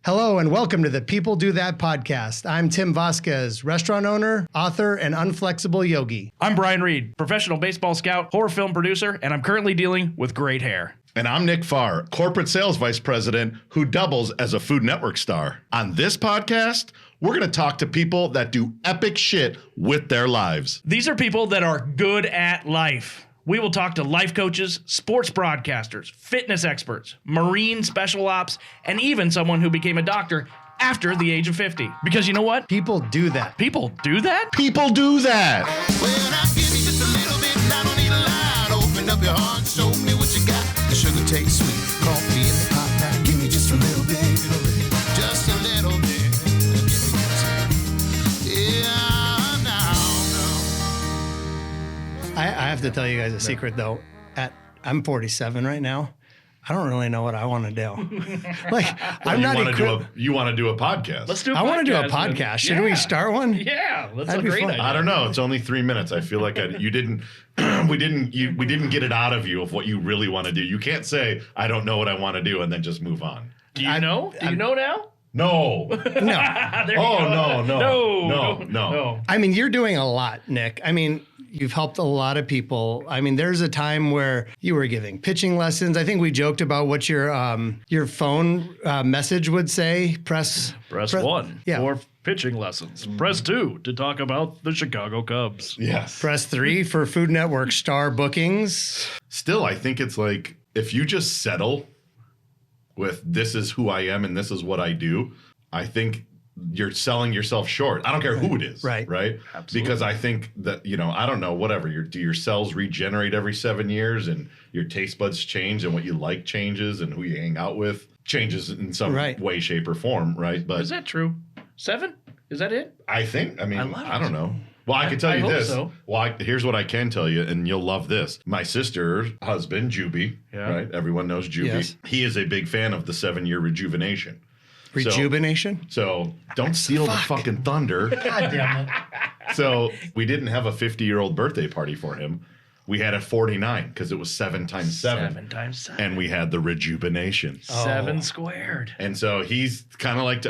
Hello and welcome to the People Do That podcast. I'm Tim Vasquez, restaurant owner, author, and unflexible yogi. I'm Brian Reid, professional baseball scout, horror film producer, and I'm currently dealing with great hair. And I'm Nick Farr, corporate sales vice president who doubles as a Food Network star. On this podcast, we're going to talk to people that do epic shit with their lives. These are people that are good at life. We will talk to life coaches, sports broadcasters, fitness experts, Marine special ops, and even someone who became a doctor after the age of 50. Because you know what? People do that. People do that? People do that. Well, I give you just a little bit, I don't need a lot. Open up your heart, show me what you got. The sugar tastes sweet, coffee in the pot. Now give me just a little bit, just a little bit. Yeah, now. I have to tell you guys a secret though. I'm 47 right now. I don't really know what I want to do. I'm not equipped. You want to do a podcast? Let's do a podcast. I want to do a podcast. Should we start one? Yeah, that's That'd a be great fun. idea. I don't know. It's only 3 minutes. I feel like we didn't get it out of you of what you really want to do. You can't say, I don't know what I want to do and then just move on. Do you know? Do you know now? No. No. There you Oh, go. no. I mean, you're doing a lot, Nick. I mean, you've helped a lot of people. I mean, there's a time where you were giving pitching lessons. I think we joked about what your phone message would say. Press 1 yeah. for pitching lessons. Press 2 to talk about the Chicago Cubs. Yes. Press 3 for Food Network star bookings. Still, I think it's like if you just settle with this is who I am and this is what I do, I think you're selling yourself short. I don't care who it is. Right. Absolutely. Because I think that, I don't know, whatever. Do your cells regenerate every 7 years and your taste buds change and what you like changes and who you hang out with changes in some way, shape, or form, right? But Is that true? 7? Is that it? I think, love I it. don't know. Well, I can tell you hope this. so. Well, here's what I can tell you, and you'll love this. My sister's husband, Juby, right? Everyone knows Juby. Yes. He is a big fan of the 7-year rejuvenation. Rejuvenation? So don't steal the fucking thunder. God damn it. So we didn't have a 50-year-old birthday party for him. We had a 49 because it was 7 times 7. 7 times 7. And we had the rejuvenation. 7 squared. And so he's kind of like,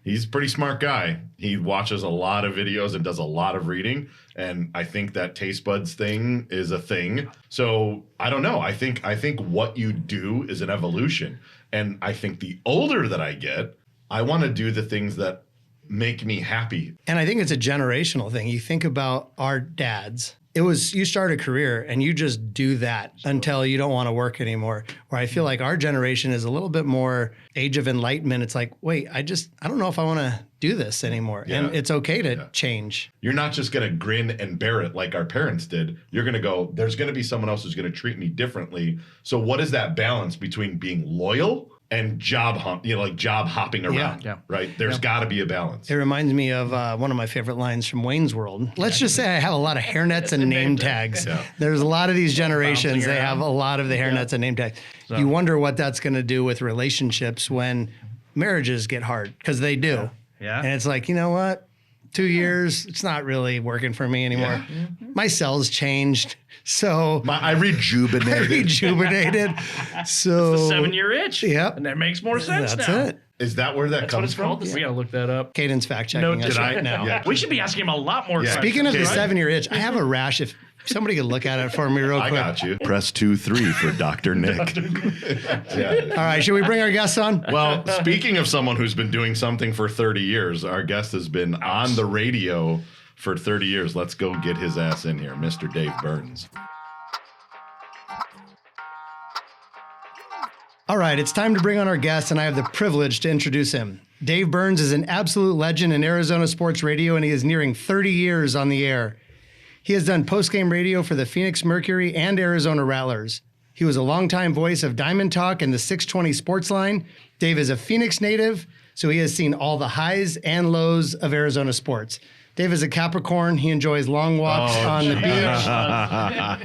he's a pretty smart guy. He watches a lot of videos and does a lot of reading. And I think that taste buds thing is a thing. So I don't know. I think what you do is an evolution. And I think the older that I get, I want to do the things that make me happy. And I think it's a generational thing. You think about our dads. You start a career and you just do that until you don't want to work anymore. Where I feel like our generation is a little bit more age of enlightenment. It's like, wait, I don't know if I want to do this anymore. Yeah. And it's okay to change. You're not just going to grin and bear it like our parents did. You're going to go, there's going to be someone else who's going to treat me differently. So what is that balance between being loyal and job hopping around, right? There's got to be a balance. It reminds me of one of my favorite lines from Wayne's World. Let's just say I have a lot of hairnets and name tags. Yeah. There's a lot of these generations, they have a lot of the hairnets and name tags. So. You wonder what that's going to do with relationships when marriages get hard, because they do. Yeah. And it's like, you know what? 2 years, it's not really working for me anymore. Yeah. Mm-hmm. My cells changed. So I rejuvenated. So It's the 7-year itch. Yep. And that makes more sense that's now. it. Is that where that That's what comes it's called. from? We got to look that up. Kaden's fact checking us right now. Yeah. We should be asking him a lot more questions. Speaking of the Okay. 7-year itch, I have a rash. If somebody could look at it for me real I quick. got you. Press 2-3 for Dr. Nick. All right, should we bring our guests on? Well, speaking of someone who's been doing something for 30 years, our guest has been on the radio for 30 years. Let's go get his ass in here, Mr. Dave Burns. All right, it's time to bring on our guest, and I have the privilege to introduce him. Dave Burns is an absolute legend in Arizona sports radio, and he is nearing 30 years on the air. He has done postgame radio for the Phoenix Mercury and Arizona Rattlers. He was a longtime voice of Diamond Talk and the 620 Sports Line. Dave is a Phoenix native, so he has seen all the highs and lows of Arizona sports. Dave is a Capricorn. He enjoys long walks on the beach.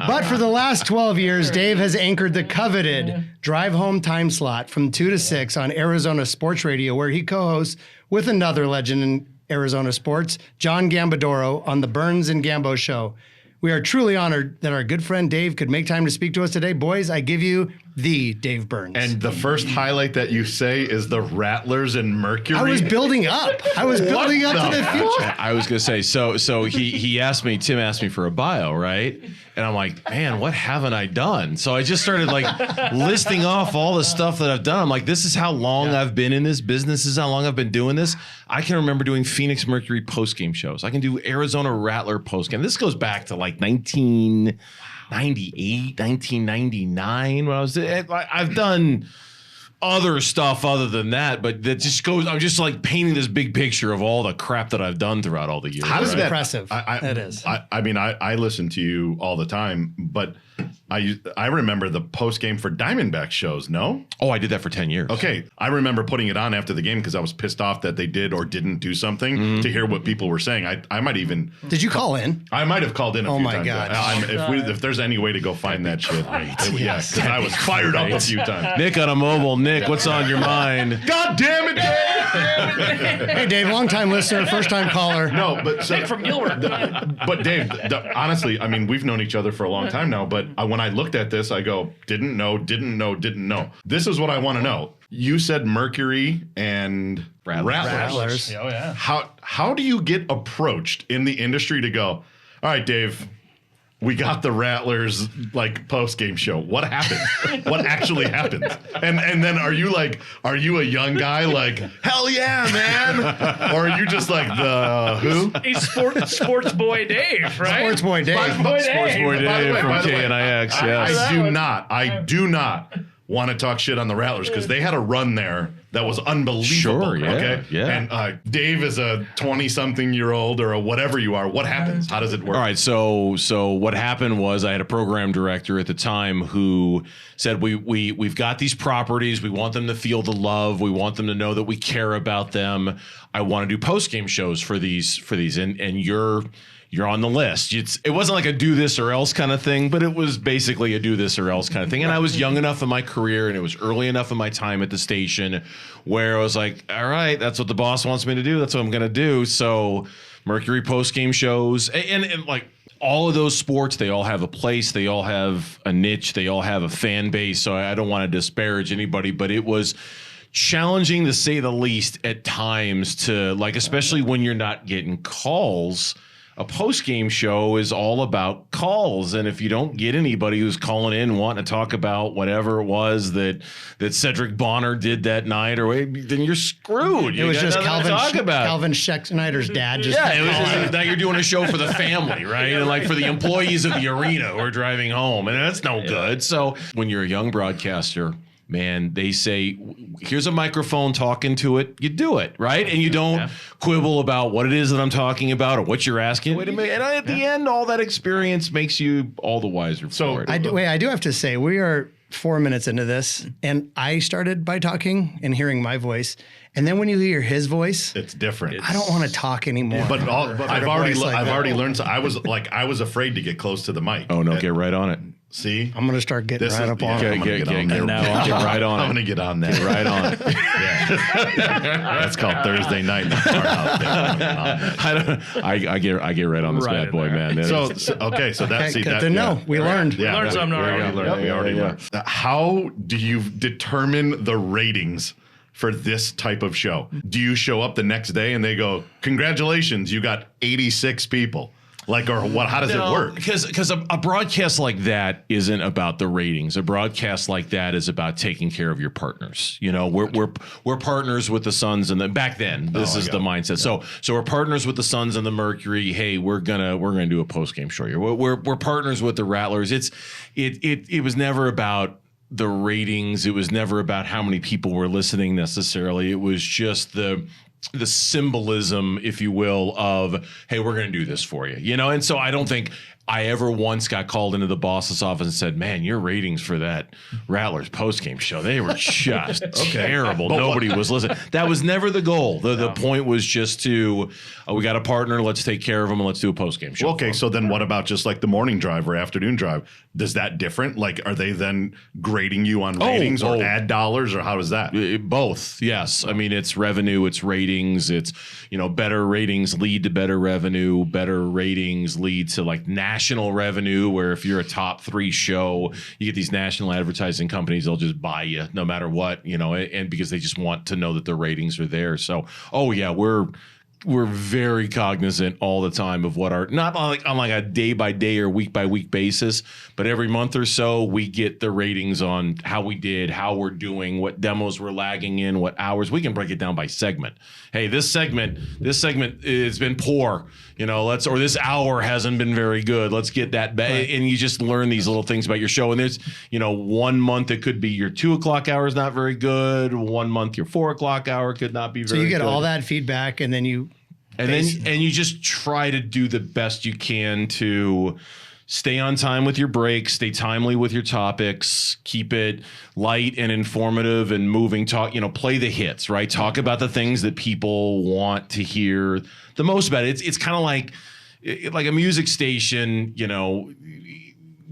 But for the last 12 years, Dave has anchored the coveted drive home time slot from 2 to 6 on Arizona Sports Radio, where he co-hosts with another legend in Arizona sports, John Gambadoro, on the Burns and Gambo Show. We are truly honored that our good friend Dave could make time to speak to us today. Boys, I give you the Dave Burns. And the first highlight that you say is the Rattlers and Mercury. I was building up. I was building up to the future. I was gonna say, so he asked me, Tim asked me for a bio, right? And I'm like, man, what haven't I done? So I just started like listing off all the stuff that I've done. I'm like, this is how long I've been in this business. This is how long I've been doing this. I can remember doing Phoenix Mercury postgame shows. I can do Arizona Rattler postgame. This goes back to like 1998, 1999 when I was. I've done other stuff other than that, but that just goes. I'm just like painting this big picture of all the crap that I've done throughout all the years. How does that impressive? It is. I mean, I listen to you all the time, but I remember the post game for Diamondback shows. No, Oh, I did that for 10 years. okay. I remember putting it on after the game because I was pissed off that they did or didn't do something to hear what people were saying. I might even. Did you call in? I might have called in a few my times. God. If there's any way to go find that shit, because I was fired up a few times. Nick on a mobile. Nick, what's on your mind? God damn it, Dave! Hey, Dave, long-time listener, first-time caller. No, but so, Nick from Gilbert. but Dave, honestly, I mean, we've known each other for a long time now. But when I looked at this, I go, didn't know. This is what I want to know. You said Mercury and Rattlers. Oh, yeah. How do you get approached in the industry to go, all right, Dave, we got the Rattlers like post game show. What happened? What actually happened? And then are you a young guy like, hell yeah, man? Or are you just like the who? He's sports boy Dave, right? Sports boy Dave. Sports boy Sports Dave. Boy By the Dave way, from by the way, KNIX, yes. I do not want to talk shit on the Rattlers because they had a run there that was unbelievable. Sure, yeah, okay? yeah. And Dave is a 20-something-year-old or a whatever you are. What happens? How does it work? All right, so what happened was I had a program director at the time who said we've got these properties, we want them to feel the love, we want them to know that we care about them. I want to do post-game shows for these and you're on the list. It wasn't like a do this or else kind of thing, but it was basically a do this or else kind of thing. And I was young enough in my career and it was early enough in my time at the station where I was like, all right, that's what the boss wants me to do. That's what I'm going to do. So Mercury post-game shows and like all of those sports, they all have a place. They all have a niche. They all have a fan base. So I don't want to disparage anybody, but it was challenging to say the least at times to like, especially when you're not getting calls. A post-game show is all about calls, and if you don't get anybody who's calling in wanting to talk about whatever it was that Cedric Bonner did that night, or then you're screwed. It was just Calvin Calvin Schneider's dad. Just it was just now you're doing a show for the family, right? And like for the employees of the arena who are driving home, and that's no good. So when you're a young broadcaster, man, they say, here's a microphone, talk into it, you do it, right? And you don't quibble about what it is that I'm talking about or what you're asking. Wait a minute. And at the end, all that experience makes you all the wiser for it. I do have to say, we are 4 minutes into this, and I started by talking and hearing my voice. And then when you hear his voice, It's different. I don't want to talk anymore. But I've voice like that. already learned. So I was afraid to get close to the mic. Oh, no, get right on it. See, I'm going to start getting This right is- up on yeah. it. I'm gonna Get get on there. get right on I'm it. gonna get on that. Get right on it. That's called Thursday night. I get right on this Right bad boy, there. man. So that's Okay, see, good that, to know. We learned. Yeah, Learned something already. We already learned. How do you determine the ratings for this type of show? Do you show up the next day and they go, "Congratulations, you got 86 people"? Like, or what? How does it work? Because a broadcast like that isn't about the ratings. A broadcast like that is about taking care of your partners. You know, we're partners with the Suns and back then this is the mindset. So we're partners with the Suns and the Mercury. Hey, we're gonna do a post game show here. We're partners with the Rattlers. It was never about the ratings. It was never about how many people were listening necessarily. It was just the symbolism, if you will, of, hey, we're going to do this for you, you know? And so I don't think I ever once got called into the boss's office and said, man, your ratings for that Rattlers postgame show, they were just terrible. Nobody was listening. That was never the goal. The point was just to, we got a partner, let's take care of them, and let's do a postgame show. Okay, so then what about just like the morning drive or afternoon drive? Does that different? Like, are they then grading you on ratings or ad dollars, or how does that? Both, yes. I mean, it's revenue, it's ratings. ratings. It's, better ratings lead to better revenue. Better ratings lead to like national revenue, where if you're a top 3 show, you get these national advertising companies, they'll just buy you no matter what, and because they just want to know that the ratings are there. So, oh yeah, we're very cognizant all the time of what our, not on like a day by day or week by week basis, but every month or so we get the ratings on how we did, how we're doing, what demos we're lagging in, what hours. We can break it down by segment. Hey, this segment has been poor, or this hour hasn't been very good. Let's get that back. Right. And you just learn these little things about your show. And there's, 1 month it could be your 2 o'clock hour is not very good. 1 month your 4 o'clock hour could not be very good. So you get all that feedback, and then you you just try to do the best you can to stay on time with your breaks, stay timely with your topics, keep it light and informative and moving. Talk, play the hits, right? Talk about the things that people want to hear the most about. It's kind of like a music station. You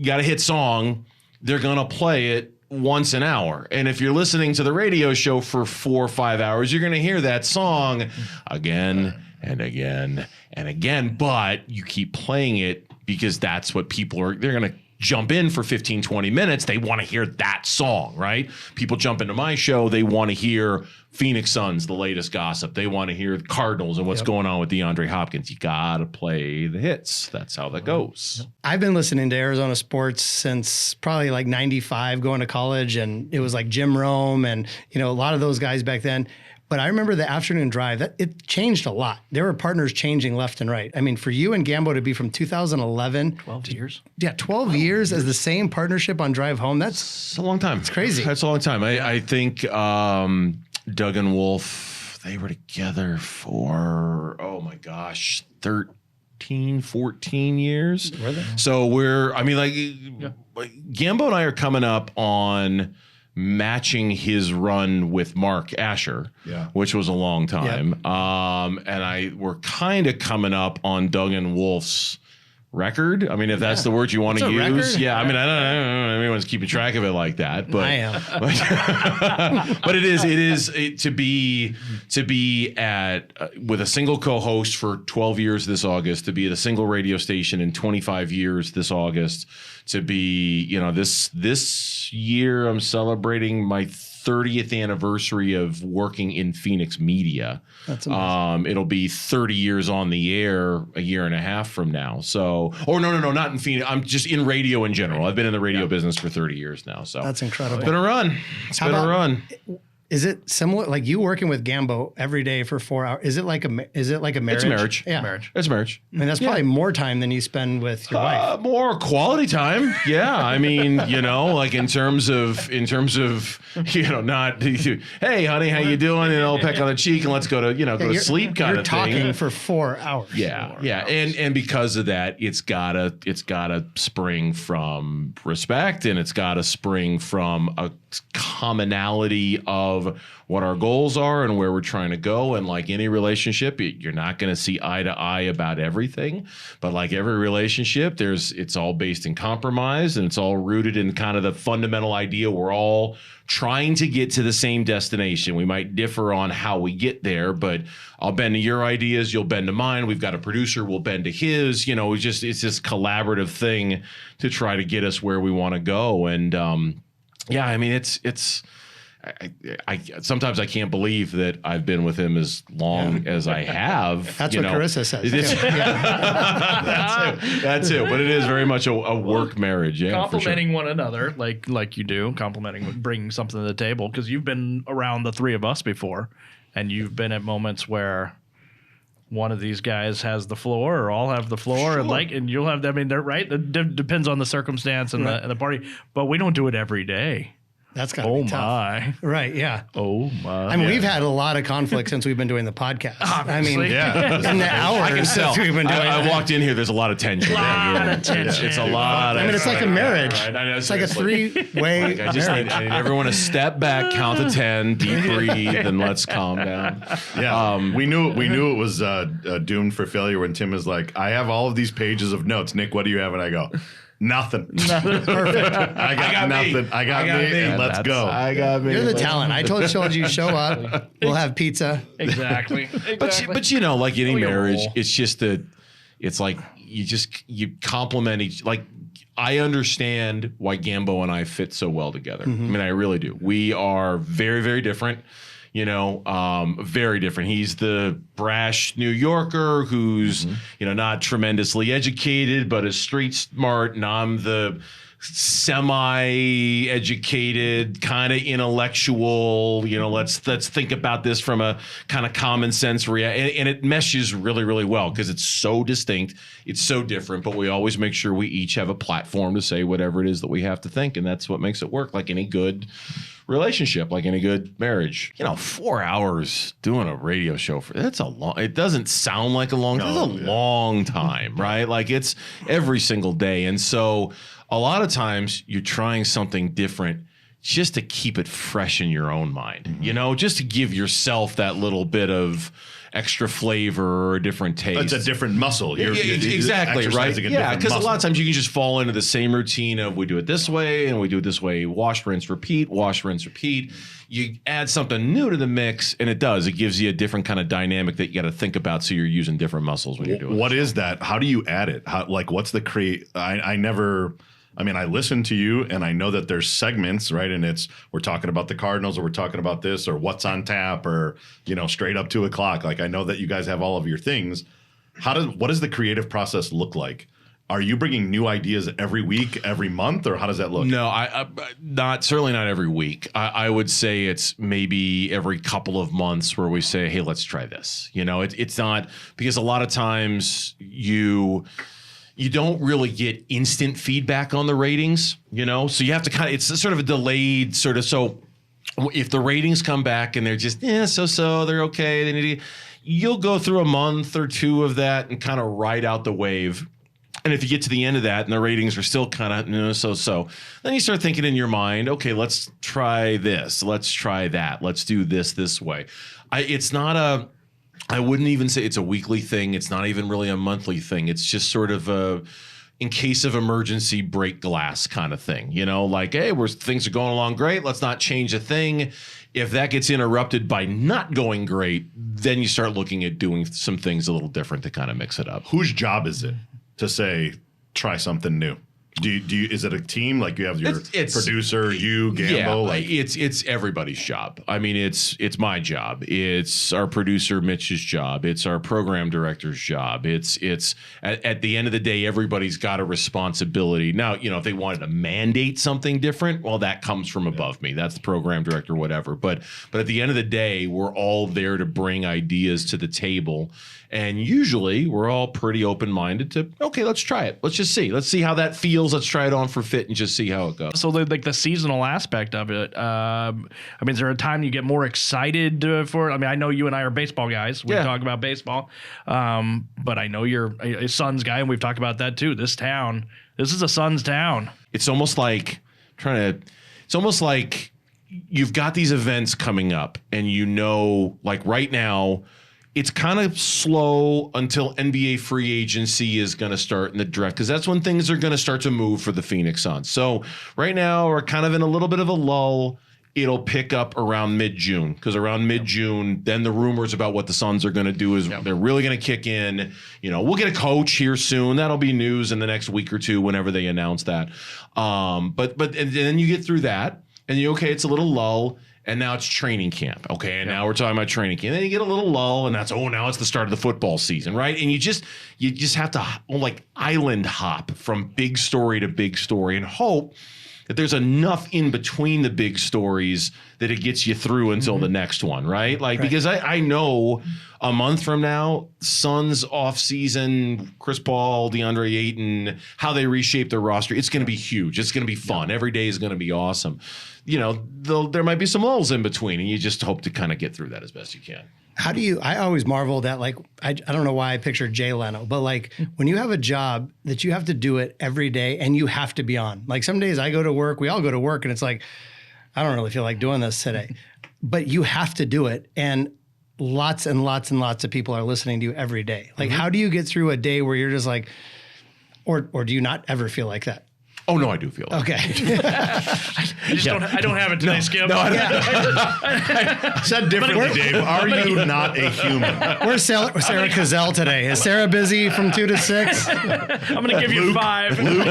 got a hit song, they're gonna play it once an hour. And if you're listening to the radio show for 4 or 5 hours, you're gonna hear that song again and again and again, but you keep playing it because that's what they're going to jump in for 15, 20 minutes. They want to hear that song, right? People jump into my show. They want to hear Phoenix Suns, the latest gossip. They want to hear the Cardinals and what's going on with DeAndre Hopkins. You got to play the hits. That's how that goes. I've been listening to Arizona sports since probably like 95, going to college. And it was like Jim Rome and, a lot of those guys back then. But I remember the afternoon drive, it changed a lot. There were partners changing left and right. I mean, for you and Gambo to be from 2011. 12 years. Yeah, 12 years as the same partnership on Drive Home. That's a long time. It's crazy. That's a long time. I think Doug and Wolf, they were together for, 13, 14 years. Were they? So Gambo and I are coming up on matching his run with Mark Asher, which was a long time. Yep. And we're kind of coming up on Doug and Wolf's record. I mean, if that's the word you want to use. Record? Yeah. I mean, I don't know if anyone's keeping track of it like that, but I am. But it is to be at with a single co-host for 12 years this August, to be at a single radio station in 25 years this August, to be, this year I'm celebrating my 30th anniversary of working in Phoenix media. That's amazing. It'll be 30 years on the air a year and a half from now. So, no, not in Phoenix. I'm just in radio in general. I've been in the radio business for 30 years now. So that's incredible. It's been a run. How been about- a run. Is it similar, like you working with Gambo every day for 4 hours? Is it like a marriage? It's a marriage. Yeah. It's a marriage. I mean, that's probably more time than you spend with your wife. More quality time. Yeah. I mean, like in terms of, not, hey, honey, how you doing? And I'll peck on the cheek and let's go to, go to sleep kind of thing. You're talking for 4 hours. Yeah. And because of that, it's gotta spring from respect, and it's gotta spring from a commonality of what our goals are and where we're trying to go. And like any relationship, you're not going to see eye to eye about everything, but like every relationship, it's all based in compromise, and it's all rooted in kind of the fundamental idea we're all trying to get to the same destination. We might differ on how we get there, but I'll bend to your ideas, you'll bend to mine. We've got a producer, we'll bend to his. It's this collaborative thing to try to get us where we want to go. And I mean, I sometimes I can't believe that I've been with him as long as I have. That's what Carissa says. That's it. But it is very much a work marriage. Yeah, complimenting one another, like you do, bringing something to the table, because you've been around the three of us before, and you've been at moments where one of these guys has the floor, or all have the floor, Sure. and you'll have. I mean, they're right. It depends on the circumstance and the party, but we don't do it every day. That's got to be tough. My. Right, yeah. Oh, my. I mean, we've had a lot of conflict since we've been doing the podcast. Obviously. I mean, Yeah. in the hours I can tell. since we've been doing I it. walked in here. There's a lot of tension. It's a lot. I mean, it's like a marriage. Right. I know, It's like a seriously. three-way I just marriage. need everyone to step back, count to 10, deep breathe, and let's calm down. Yeah, we knew it was doomed for failure when Tim was like, "I have all of these pages of notes. Nick, what do you have?" And I go, Nothing. Perfect. I got me. nothing. I got me, and let's go. I got me. You're the talent. I told you show up. We'll have pizza. Exactly. But you know, like any your marriage, role. it's just it's like you compliment each. Like I understand why Gambo and I fit so well together. I mean, I really do. We are very, very different. You know, very different. He's the brash New Yorker who's, you know, not tremendously educated, but is street smart. And I'm the semi-educated, kind of intellectual, you know, let's think about this from a kind of common sense and it meshes really, really well because it's so distinct. It's so different, but we always make sure we each have a platform to say whatever it is that we have to think. And that's what makes it work, like any good relationship, like any good marriage. You know, 4 hours doing a radio show that's a long, it doesn't sound like a long, it's a long time, right? Like it's every single day. And so a lot of times you're trying something different just to keep it fresh in your own mind, you know, just to give yourself that little bit of extra flavor or a different taste. It's a different muscle. You're exactly, right? exercising a Yeah, different because a muscle. lot of times you can just fall into the same routine of we do it this way and we do it this way, wash, rinse, repeat, wash, rinse, repeat. You add something new to the mix and it gives you a different kind of dynamic that you got to think about, so you're using different muscles when you're doing it. What is that? How do you add it? What's the I mean, I listen to you and I know that there's segments, right? And we're talking about the Cardinals or we're talking about this or what's on tap or, you know, straight up 2:00. Like I know that you guys have all of your things. What does the creative process look like? Are you bringing new ideas every week, every month, or how does that look? No, certainly not every week. I would say it's maybe every couple of months where we say, hey, let's try this. You know, it's not, because a lot of times you don't really get instant feedback on the ratings, you know? So you have to it's sort of a delayed sort of, so if the ratings come back and they're just, so, they're okay, you'll go through a month or two of that and kind of ride out the wave. And if you get to the end of that and the ratings are still kind of so, then you start thinking in your mind, okay, let's try this, let's try that, let's do this way. I wouldn't even say it's a weekly thing. It's not even really a monthly thing. It's just sort of in case of emergency, break glass kind of thing. You know, like, hey, things are going along great. Let's not change a thing. If that gets interrupted by not going great, then you start looking at doing some things a little different to kind of mix it up. Whose job is it to say, try something new? Do you? Is it a team? Like you have your producer, you, Gambo? Yeah, it's everybody's job. I mean, it's my job. It's our producer Mitch's job. It's our program director's job. It's at the end of the day, everybody's got a responsibility. Now, you know, if they wanted to mandate something different, well, that comes from above me. That's the program director, whatever. But at the end of the day, we're all there to bring ideas to the table. And usually we're all pretty open-minded to, okay, let's try it. Let's just see. Let's see how that feels. Let's try it on for fit and just see how it goes. So like the seasonal aspect of it, I mean, is there a time you get more excited for it? I mean, I know you and I are baseball guys. We talk about baseball. But I know you're a Suns guy, and we've talked about that too. This is a Suns town. It's almost like you've got these events coming up and you know, like right now, it's kind of slow until NBA free agency is going to start in the draft, because that's when things are going to start to move for the Phoenix Suns. So right now we're kind of in a little bit of a lull. It'll pick up around mid-June, because around mid-June, then the rumors about what the Suns are going to do is they're really going to kick in. You know, we'll get a coach here soon. That'll be news in the next week or two whenever they announce that. But then you get through that, and it's a little lull. And now it's training camp. Okay. And now we're talking about training camp. And then you get a little lull, and that's, now it's the start of the football season, right? And you just have to like island hop from big story to big story and hope that there's enough in between the big stories that it gets you through until the next one, right? Because I know a month from now, Suns off season, Chris Paul, DeAndre Ayton, how they reshape their roster, it's going to be huge. It's going to be fun. Every day is going to be awesome. You know, there might be some lulls in between, and you just hope to kind of get through that as best you can. I always marvel that, like, I don't know why I pictured Jay Leno, but like when you have a job that you have to do it every day and you have to be on, like some days I go to work, we all go to work, and it's like, I don't really feel like doing this today, but you have to do it. And lots and lots and lots of people are listening to you every day. Like, how do you get through a day where you're just like, Or do you not ever feel like that? Oh no, I do feel like Okay. I don't have it today, Skip. No, I Said differently, Dave. Are you not a human? Where's Sarah Cazell today? Is Sarah busy from 2 to 6? I'm going to give you 5. Luke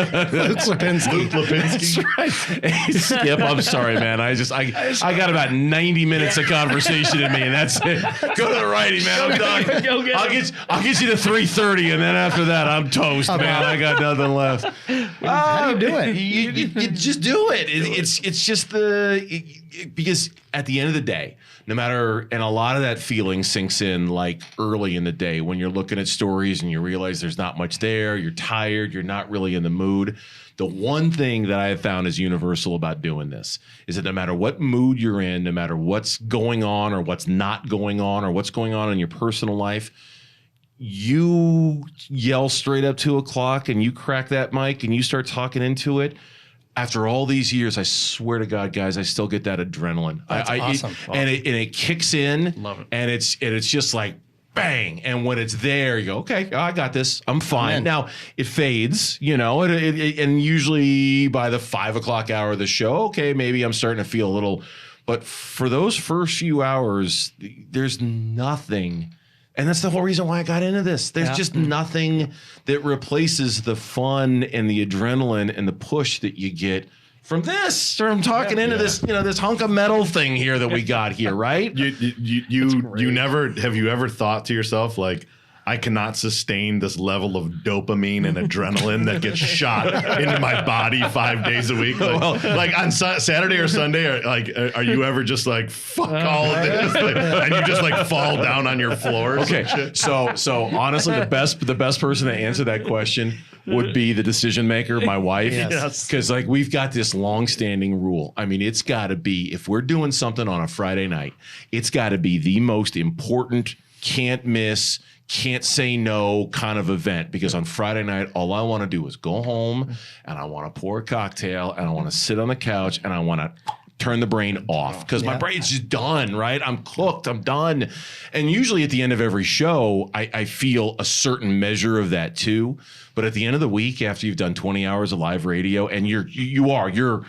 Lipinski. Luke Lipinski. Hey, Skip, I'm sorry, man. I got about 90 minutes of conversation in me, and that's it. Go to the righty, man. I'm done. Go get I'll get you to 3:30, and then after that, I'm toast, man. I got nothing left. How do you do it? You just do it. It's just because at the end of the day, no matter, and a lot of that feeling sinks in like early in the day when you're looking at stories and you realize there's not much there, you're tired, you're not really in the mood. The one thing that I have found is universal about doing this is that no matter what mood you're in, no matter what's going on or what's not going on or what's going on in your personal life, you yell straight up 2 o'clock and you crack that mic and you start talking into it. After all these years, I swear to God, guys, I still get that adrenaline. That's awesome. And it kicks in. Love it. And it's just like bang. And when it's there, you go, okay, I got this. I'm fine. Amen. Now it fades, and usually by the 5 o'clock hour of the show, okay, maybe I'm starting to feel a little. But for those first few hours, there's nothing. And that's the whole reason why I got into this. There's just nothing that replaces the fun and the adrenaline and the push that you get from this. Or I'm talking into this, this hunk of metal thing here that we got here, right? You never have you ever thought to yourself like, I cannot sustain this level of dopamine and adrenaline that gets shot into my body 5 days a week. Like on Saturday or Sunday, are you ever just like, fuck all of this? And you just like fall down on your floors? Okay. So honestly, the best person to answer that question would be the decision maker, my wife. Yes. Because like we've got this long-standing rule. I mean, it's got to be, if we're doing something on a Friday night, it's got to be the most important, can't miss, can't say no kind of event, because on Friday night, all I want to do is go home and I want to pour a cocktail and I want to sit on the couch and I want to turn the brain off because my brain's just done, right? I'm cooked, I'm done. And usually at the end of every show, I feel a certain measure of that too. But at the end of the week, after you've done 20 hours of live radio and you're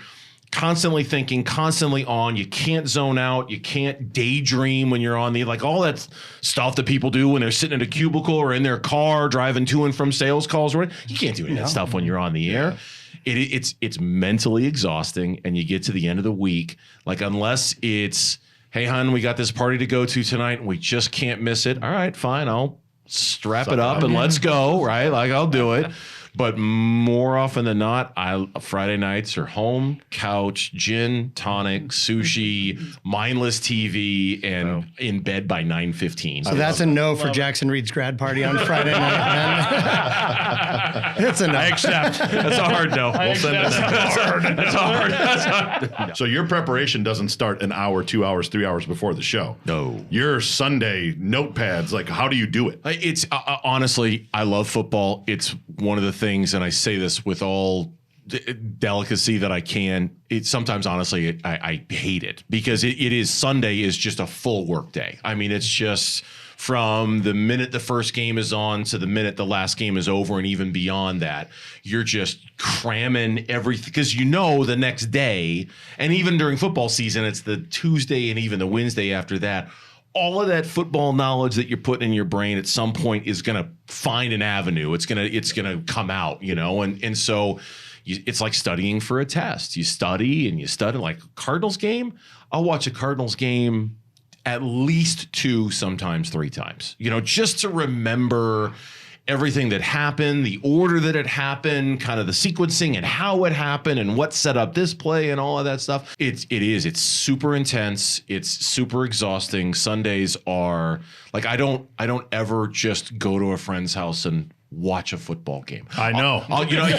constantly thinking, constantly on. You can't zone out. You can't daydream when you're on like all that stuff that people do when they're sitting in a cubicle or in their car driving to and from sales calls. You can't do any of that stuff when you're on the air. It's mentally exhausting, and you get to the end of the week, like unless it's, hey, hon, we got this party to go to tonight, and we just can't miss it. All right, fine, I'll strap it up and let's go, right? Like I'll do it. But more often than not, Friday nights are home, couch, gin, tonic, sushi, mindless TV, and in bed by 9:15. So that's a no for Jackson Reid's grad party on Friday night, man. It's a no. I accept. That's a hard no. We'll send it out. That's hard. So your preparation doesn't start an hour, 2 hours, 3 hours before the show. No. Your Sunday notepads, like how do you do it? It's honestly, I love football. It's one of the things, and I say this with all delicacy that I can. It sometimes, honestly, I hate it because it is Sunday is just a full work day. I mean, it's just from the minute the first game is on to the minute the last game is over, and even beyond that, you're just cramming everything because the next day, and even during football season, it's the Tuesday and even the Wednesday after that. All of that football knowledge that you're putting in your brain at some point is going to find an avenue. It's gonna come out, and so it's like studying for a test. You study and you study. Like Cardinals game, I'll watch a Cardinals game at least 2, sometimes 3 times, just to remember everything that happened, the order that it happened, kind of the sequencing and how it happened and what set up this play and all of that stuff. It's super intense. It's super exhausting. Sundays are like, I don't ever just go to a friend's house and watch a football game. I know. I just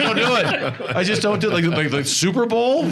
don't do it. I just don't do it. Like the Super Bowl.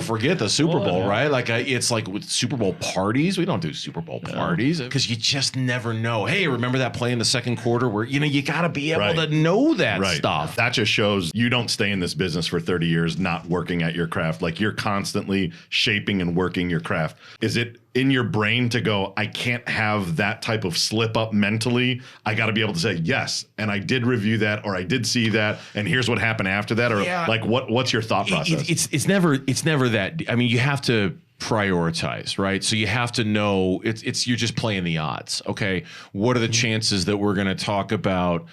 Forget the Super Bowl, right? Like it's like with Super Bowl parties. We don't do Super Bowl parties because you just never know. Hey, remember that play in the second quarter where you got to be able to know that stuff. That just shows you don't stay in this business for 30 years not working at your craft. Like you're constantly shaping and working your craft. Is it in your brain to go, I can't have that type of slip up mentally. I got to be able to say, yes, and I did review that, or I did see that, and here's what happened after that, or like what's your thought process? It's never that. I mean, you have to prioritize, right? So you have to know it's you're just playing the odds. Okay, what are the chances that we're going to talk about,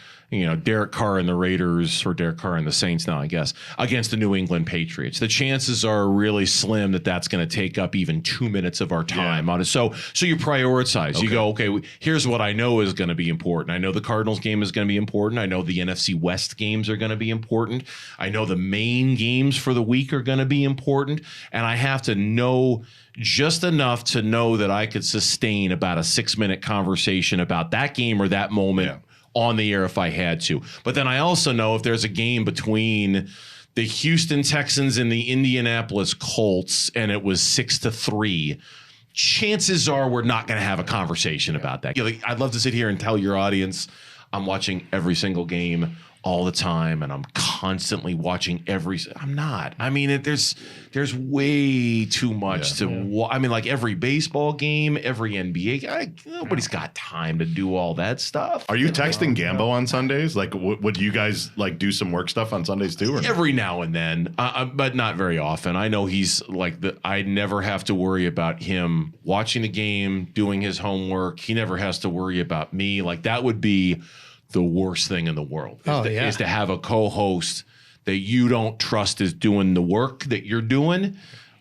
Derek Carr and the Raiders, or Derek Carr and the Saints now, I guess, against the New England Patriots? The chances are really slim that that's going to take up even 2 minutes of our time on it. So you prioritize. Okay. You go, okay, here's what I know is going to be important. I know the Cardinals game is going to be important. I know the NFC West games are going to be important. I know the main games for the week are going to be important. And I have to know just enough to know that I could sustain about a 6-minute conversation about that game or that moment on the air if I had to. But then I also know if there's a game between the Houston Texans and the Indianapolis Colts and it was 6-3, chances are we're not going to have a conversation about that. I'd love to sit here and tell your audience I'm watching every single game all the time, and I'm constantly watching I'm not. I mean, there's way too much to I mean, like every baseball game, every NBA, nobody's got time to do all that stuff. Are you texting Gambo on Sundays? Like, would you guys like do some work stuff on Sundays too? Or every now and then, but not very often. I know he's like I never have to worry about him watching the game, doing his homework. He never has to worry about me. Like, that would be the worst thing in the world is to have a co-host that you don't trust is doing the work that you're doing.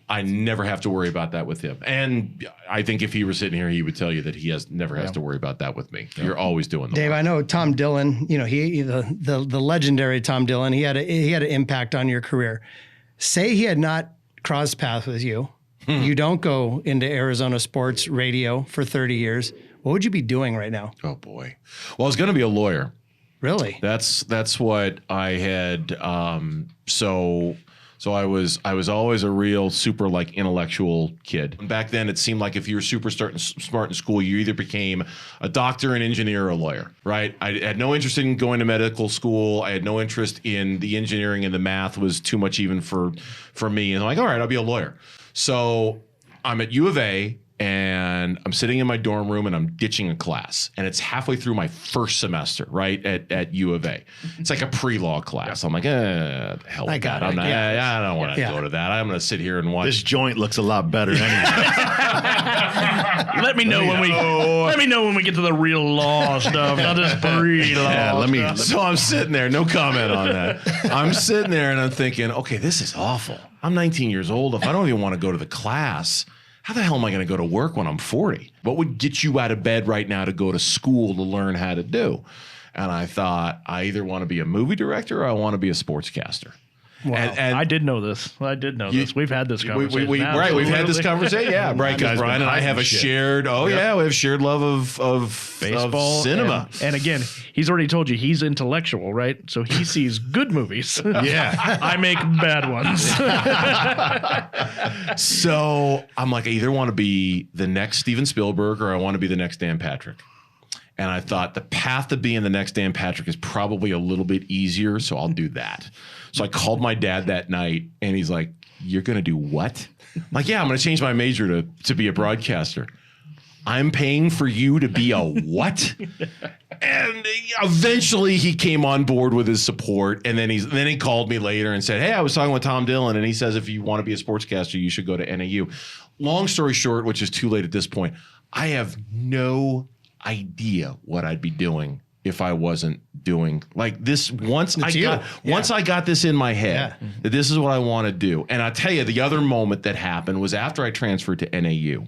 I never have to worry about that with him. And I think if he were sitting here, he would tell you that he never has to worry about that with me. You're always doing the Dave, work. I know Tom Dillon, the legendary Tom Dillon, he had an impact on your career. Say he had not crossed paths with you. You don't go into Arizona sports radio for 30 years. What would you be doing right now? Oh boy. Well, I was going to be a lawyer. Really? That's what I had. So I was always a real super like intellectual kid. And back then, it seemed like if you were super smart in school, you either became a doctor, an engineer, or a lawyer. Right? I had no interest in going to medical school. I had no interest in the engineering, and the math was too much even for me. And I'm like, all right, I'll be a lawyer. So I'm at U of A. And I'm sitting in my dorm room and I'm ditching a class. And it's halfway through my first semester, right, at U of A. It's like a pre-law class. I'm like, the hell with that. I don't want to go to that. I'm going to sit here and watch. This joint looks a lot better anyway. Let me know when we get to the real law stuff, not this pre-law stuff. So I'm sitting there, no comment on that. I'm sitting there and I'm thinking, okay, this is awful. I'm 19 years old. If I don't even want to go to the class, how the hell am I going to go to work when I'm 40? What would get you out of bed right now to go to school to learn how to do? And I thought, I either want to be a movie director or I want to be a sportscaster. Wow. And I did know this. We've had this conversation. We've had this conversation. Yeah, right. Because Brian and I have a shared. We have shared love of baseball, of cinema. And again, he's already told you he's intellectual, right? So he sees good movies. Yeah, I make bad ones. So I'm like, I either want to be the next Steven Spielberg or I want to be the next Dan Patrick. And I thought the path to being the next Dan Patrick is probably a little bit easier, so I'll do that. So I called my dad that night, and he's like, "You're going to do what?" I'm like, "Yeah, I'm going to change my major to be a broadcaster." "I'm paying for you to be a what?" And eventually he came on board with his support, and then he called me later and said, "Hey, I was talking with Tom Dillon, and he says if you want to be a sportscaster, you should go to NAU." Long story short, which is too late at this point, I have no idea what I'd be doing if I wasn't doing like this. Once I got this in my head that this is what I want to do. And I'll tell you, the other moment that happened was after I transferred to NAU.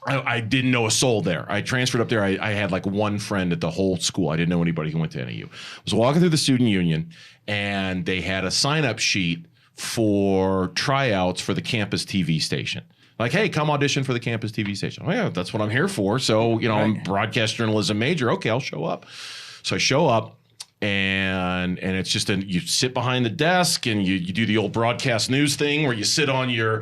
I didn't know a soul there. I transferred up there. I had like one friend at the whole school. I didn't know anybody who went to NAU. I was walking through the student union, and they had a sign-up sheet for tryouts for the campus TV station. Like, hey, come audition for the campus TV station. Oh, yeah, that's what I'm here for. So, I'm broadcast journalism major. Okay, I'll show up. So I show up, and it's just you sit behind the desk and you do the old broadcast news thing where you sit on your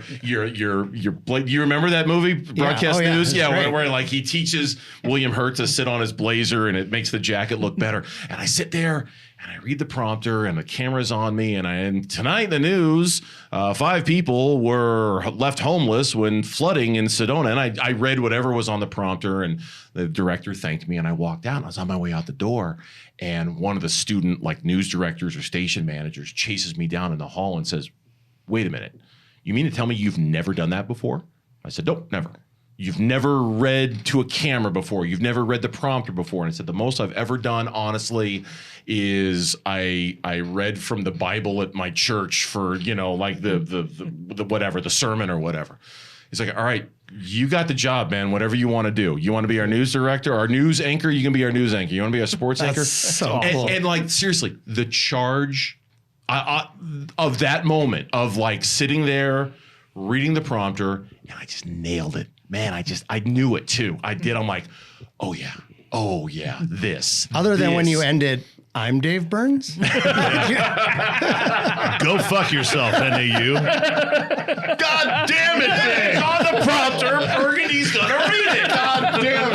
blade. Do you remember that movie, Broadcast News? Yeah, where like he teaches William Hurt to sit on his blazer and it makes the jacket look better. And I sit there And I read the prompter and the camera's on me. And tonight in the news, 5 people were left homeless when flooding in Sedona. And I read whatever was on the prompter, and the director thanked me, and I walked out. And I was on my way out the door. And one of the student news directors or station managers chases me down in the hall and says, "Wait a minute. You mean to tell me you've never done that before?" I said, "Nope, never." "You've never read to a camera before. You've never read the prompter before." And I said, "The most I've ever done, honestly, is I read from the Bible at my church for, the whatever, the sermon or whatever." He's like, "All right, you got the job, man. Whatever you want to do. You want to be our news director, our news anchor? You can be our news anchor. You want to be a sports anchor?" So cool. And seriously, the charge of that moment of sitting there reading the prompter, and I just nailed it. Man, I knew it too. I did. I'm like, oh yeah, this. Other than when you ended, "I'm Dave Burns." Go fuck yourself, NAU. God damn it, Dave. It's on the prompter. Burgundy's gonna read it. God damn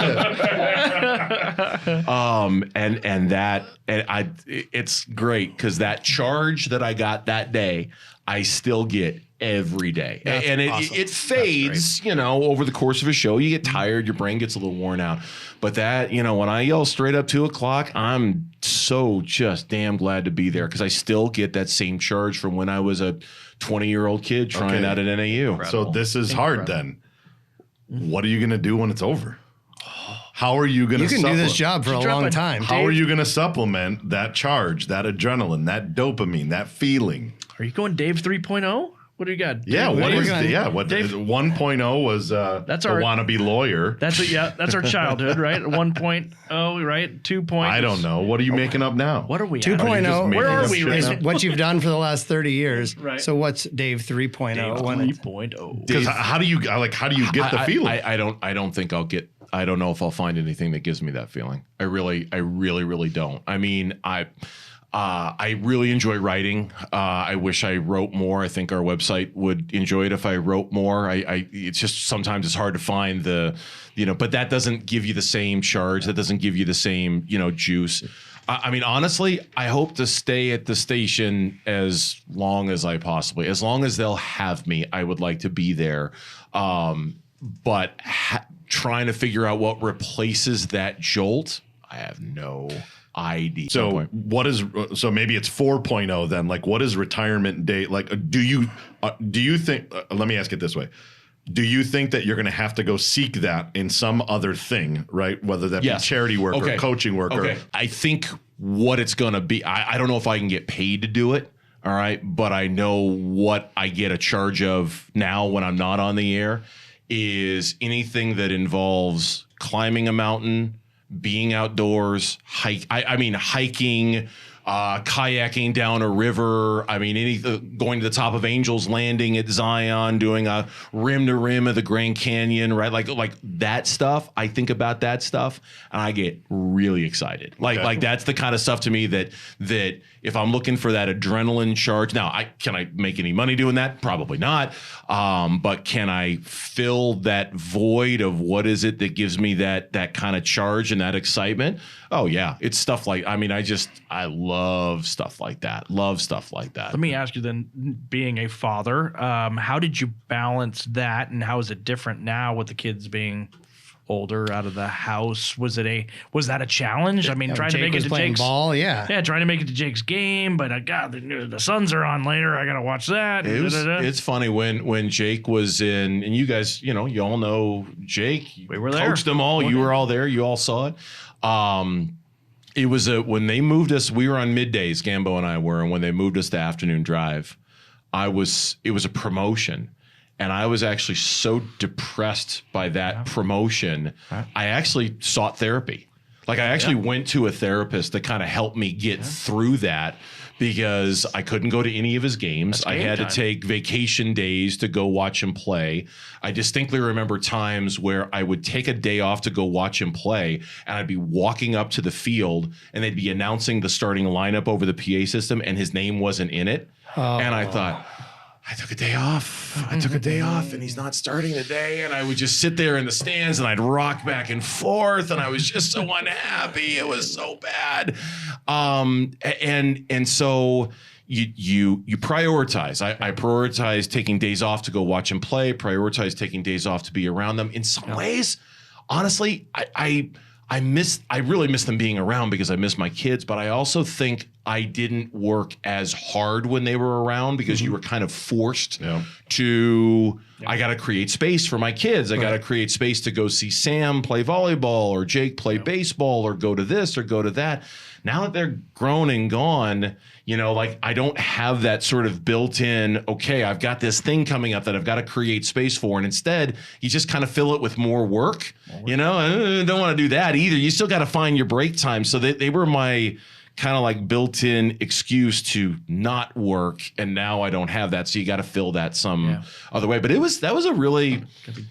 it. It's great because that charge that I got that day, I still get every day. And it fades, over the course of a show. You get tired, your brain gets a little worn out. But that, when I yell straight up 2:00, I'm so just damn glad to be there because I still get that same charge from when I was a 20-year-old kid trying out at NAU. So this is hard then. What are you going to do when it's over? How are you going to You can do this job for a long time. How are you going to supplement that charge, that adrenaline, that dopamine, that feeling? Are you going Dave 3.0? What do you got? Yeah, Dave, what is gonna- the, what Dave- 1.0 was That's the our- wannabe lawyer. That's our childhood, right? 1.0, right? 2.0. I don't know. What are you making up now? What are we at? 2.0 Where are making we up right is now? what you've done for the last 30 years. Right. So what's Dave 3.0? Dave when it's- 3.0. Because how do you get the feeling? I don't think I'll get. I don't know if I'll find anything that gives me that feeling. I really don't. I mean, I really enjoy writing. I wish I wrote more. I think our website would enjoy it if I wrote more. It's just sometimes it's hard to find but that doesn't give you the same charge. That doesn't give you the same, juice. I mean, honestly, I hope to stay at the station as long as they'll have me, I would like to be there. But trying to figure out what replaces that jolt, I have no idea. So maybe it's 4.0 then. What is retirement date? Do you think, let me ask it this way. Do you think that you're going to have to go seek that in some other thing, right? Whether that be charity work or coaching work. Okay. I think what it's going to be, I don't know if I can get paid to do it. All right. But I know what I get a charge of now when I'm not on the air is anything that involves climbing a mountain, being outdoors, hiking, kayaking down a river. I mean, going to the top of Angel's Landing at Zion, doing a rim to rim of the Grand Canyon, right? Like that stuff. I think about that stuff and I get really excited. Like that's the kind of stuff to me that if I'm looking for that adrenaline charge, now can I make any money doing that? Probably not. But can I fill that void of what is it that gives me that kind of charge and that excitement? Oh yeah. It's stuff like, I love stuff like that. Let me ask you then, being a father, how did you balance that and how is it different now with the kids being older, out of the house? Was that a challenge? I mean, trying Jake to make it was to playing Jake's ball, yeah. Yeah, trying to make it to Jake's game, but God, the Suns are on later. I gotta watch that. It's funny when Jake was in, and you guys, you all know Jake. We were there. Coached them all. You were all there. You all saw it. It was when they moved us. We were on middays. Gambo and I were, and when they moved us to afternoon drive, it was a promotion. And I was actually so depressed by that promotion, I actually sought therapy. I actually went to a therapist that kind of helped me get through that because I couldn't go to any of his games. I had to take vacation days to go watch him play. I distinctly remember times where I would take a day off to go watch him play, and I'd be walking up to the field, and they'd be announcing the starting lineup over the PA system, and his name wasn't in it. And I thought, I took a day off. And he's not starting today. And I would just sit there in the stands and I'd rock back and forth. And I was just so unhappy. It was so bad. And so you prioritize. I prioritize taking days off to go watch him play, prioritize taking days off to be around them. In some ways, honestly, I really miss them being around because I miss my kids, but I also think I didn't work as hard when they were around because you were kind of forced to, I got to create space for my kids. I got to create space to go see Sam play volleyball or Jake play baseball or go to this or go to that. Now that they're grown and gone, like I don't have that sort of built in, okay, I've got this thing coming up that I've got to create space for. And instead, you just kind of fill it with more work. I don't want to do that either. You still got to find your break time. So they were my kind of like built-in excuse to not work, and now I don't have that, so you got to fill that some other way. But that was a really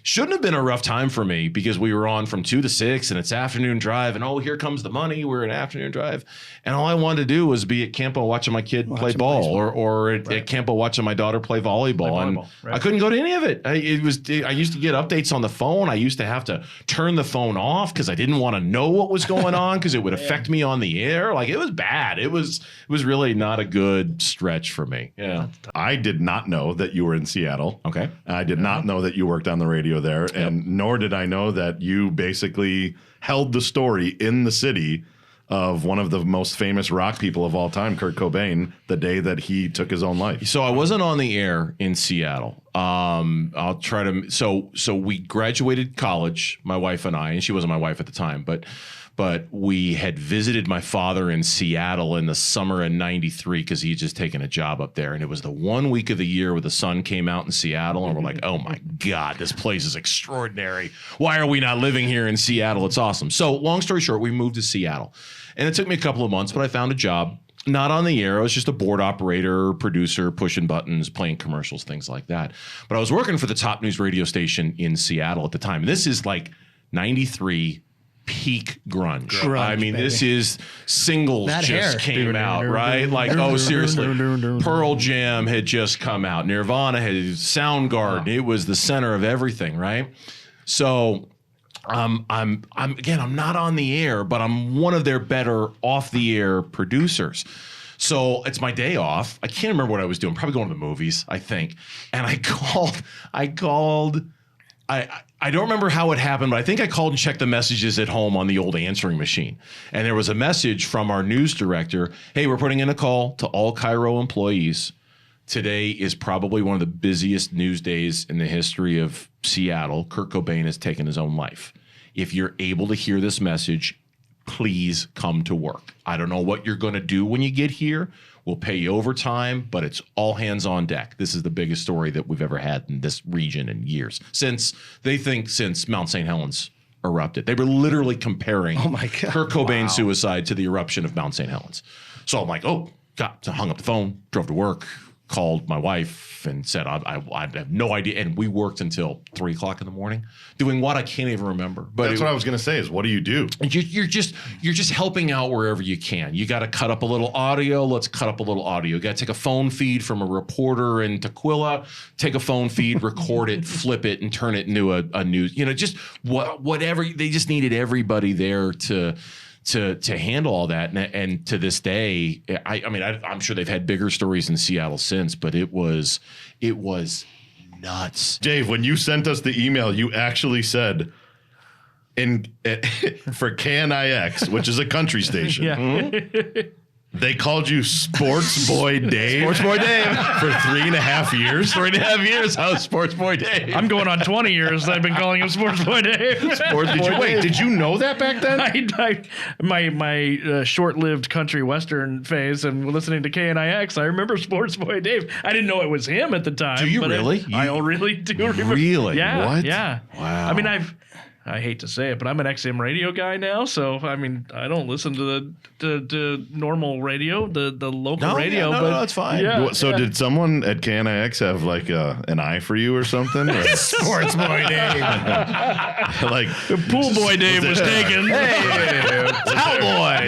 shouldn't have been a rough time for me because we were on from 2 to 6, and it's afternoon drive, and here comes the money. We're an afternoon drive, and all I wanted to do was be at Campo watching my kid play ball, or at Campo watching my daughter play volleyball, and I couldn't go to any of it. I used to get updates on the phone. I used to have to turn the phone off because I didn't want to know what was going on because it would affect me on the air. Like it was bad. It was really not a good stretch for me. Yeah. I did not know that you were in Seattle. Okay. I did not know that you worked on the radio there, and nor did I know that you basically held the story in the city of one of the most famous rock people of all time, Kurt Cobain, the day that he took his own life. So I wasn't on the air in Seattle. I'll try to. So we graduated college, my wife and I, and she wasn't my wife at the time, but we had visited my father in Seattle in the summer of '93 because he had just taken a job up there. And it was the 1 week of the year where the sun came out in Seattle. And we're like, oh my God, this place is extraordinary. Why are we not living here in Seattle? It's awesome. So long story short, we moved to Seattle. And it took me a couple of months, but I found a job. Not on the air. I was just a board operator, producer, pushing buttons, playing commercials, things like that. But I was working for the top news radio station in Seattle at the time. And this is like 93 peak grunge. I mean, this is singles that just hair. came out, right? Like, seriously. Pearl Jam had just come out. Nirvana had Soundgarden. It was the center of everything, right? So I'm not on the air, but I'm one of their better off the air producers. So it's my day off. I can't remember what I was doing. Probably going to the movies, I think. And I called. I don't remember how it happened, but I think I called and checked the messages at home on the old answering machine. And there was a message from our news director. Hey, we're putting in a call to all Cairo employees. Today is probably one of the busiest news days in the history of Seattle. Kurt Cobain has taken his own life. If you're able to hear this message, please come to work. I don't know what you're going to do when you get here. We'll pay you overtime, but it's all hands on deck. This is the biggest story that we've ever had in this region in years. Since Mount St. Helens erupted. They were literally comparing Kurt Cobain's suicide to the eruption of Mount St. Helens. So I'm like, oh, God. So I hung up the phone, drove to work, called my wife and said, I have no idea. And we worked until 3 o'clock in the morning doing what I can't even remember. But that's what I was going to say is, what do you do? You're just helping out wherever you can. You got to cut up a little audio. Let's cut up a little audio. You got to take a phone feed from a reporter in Tequila, take a phone feed, record it, flip it, and turn it into a news, just whatever. They just needed everybody there to handle all that, and to this day, I'm sure they've had bigger stories in Seattle since, but it was nuts. Dave, when you sent us the email, you actually said for KNIX, which is a country station. They called you Sports Boy Dave. Sports Boy Dave. For 3.5 years. 3.5 years. How's Sports Boy Dave? I'm going on 20 years. I've been calling him Sports Boy Dave. Wait, did you know that back then? My short-lived country western phase and listening to KNIX, I remember Sports Boy Dave. I didn't know it was him at the time. Do you really? I really do remember. Really? Yeah. What? Yeah. Wow. I mean, I've I hate to say it, but I'm an XM radio guy now. So I mean, I don't listen to the normal radio, the local radio. No, but that's fine. Yeah, So did someone at KNIX have like an eye for you or something? Or- Sports boy Dave. like Pool boy Dave was taken. Cowboy.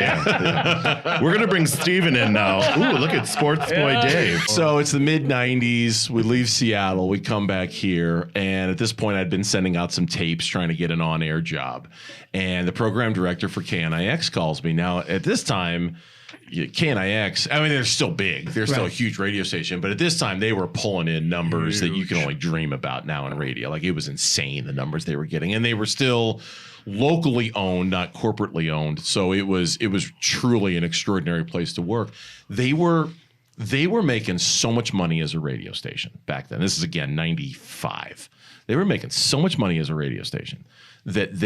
We're gonna bring Steven in now. Ooh, look at Sports Boy Dave. So it's the mid 90s. We leave Seattle. We come back here. And at this point, I'd been sending out some tapes trying to get an on-air job. And the program director for KNIX calls me. Now, at this time, KNIX, I mean, they're still big. They're still a huge radio station. But at this time, they were pulling in numbers that you can only dream about now in radio. Like, it was insane, the numbers they were getting. And they were still locally owned, not corporately owned. So it was truly an extraordinary place to work. They were making so much money as a radio station back then. This is, again, 95. They were making so much money as a radio station that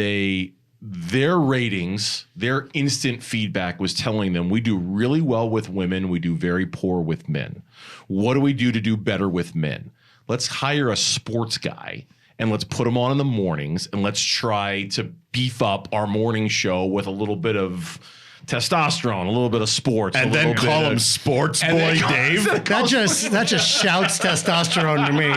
their ratings, their instant feedback was telling them, we do really well with women, we do very poor with men. What do we do to do better with men? Let's hire a sports guy and let's put him on in the mornings and let's try to beef up our morning show with a little bit of testosterone, a little bit of sports, And then call him Sports Boy Dave. That just shouts testosterone to me.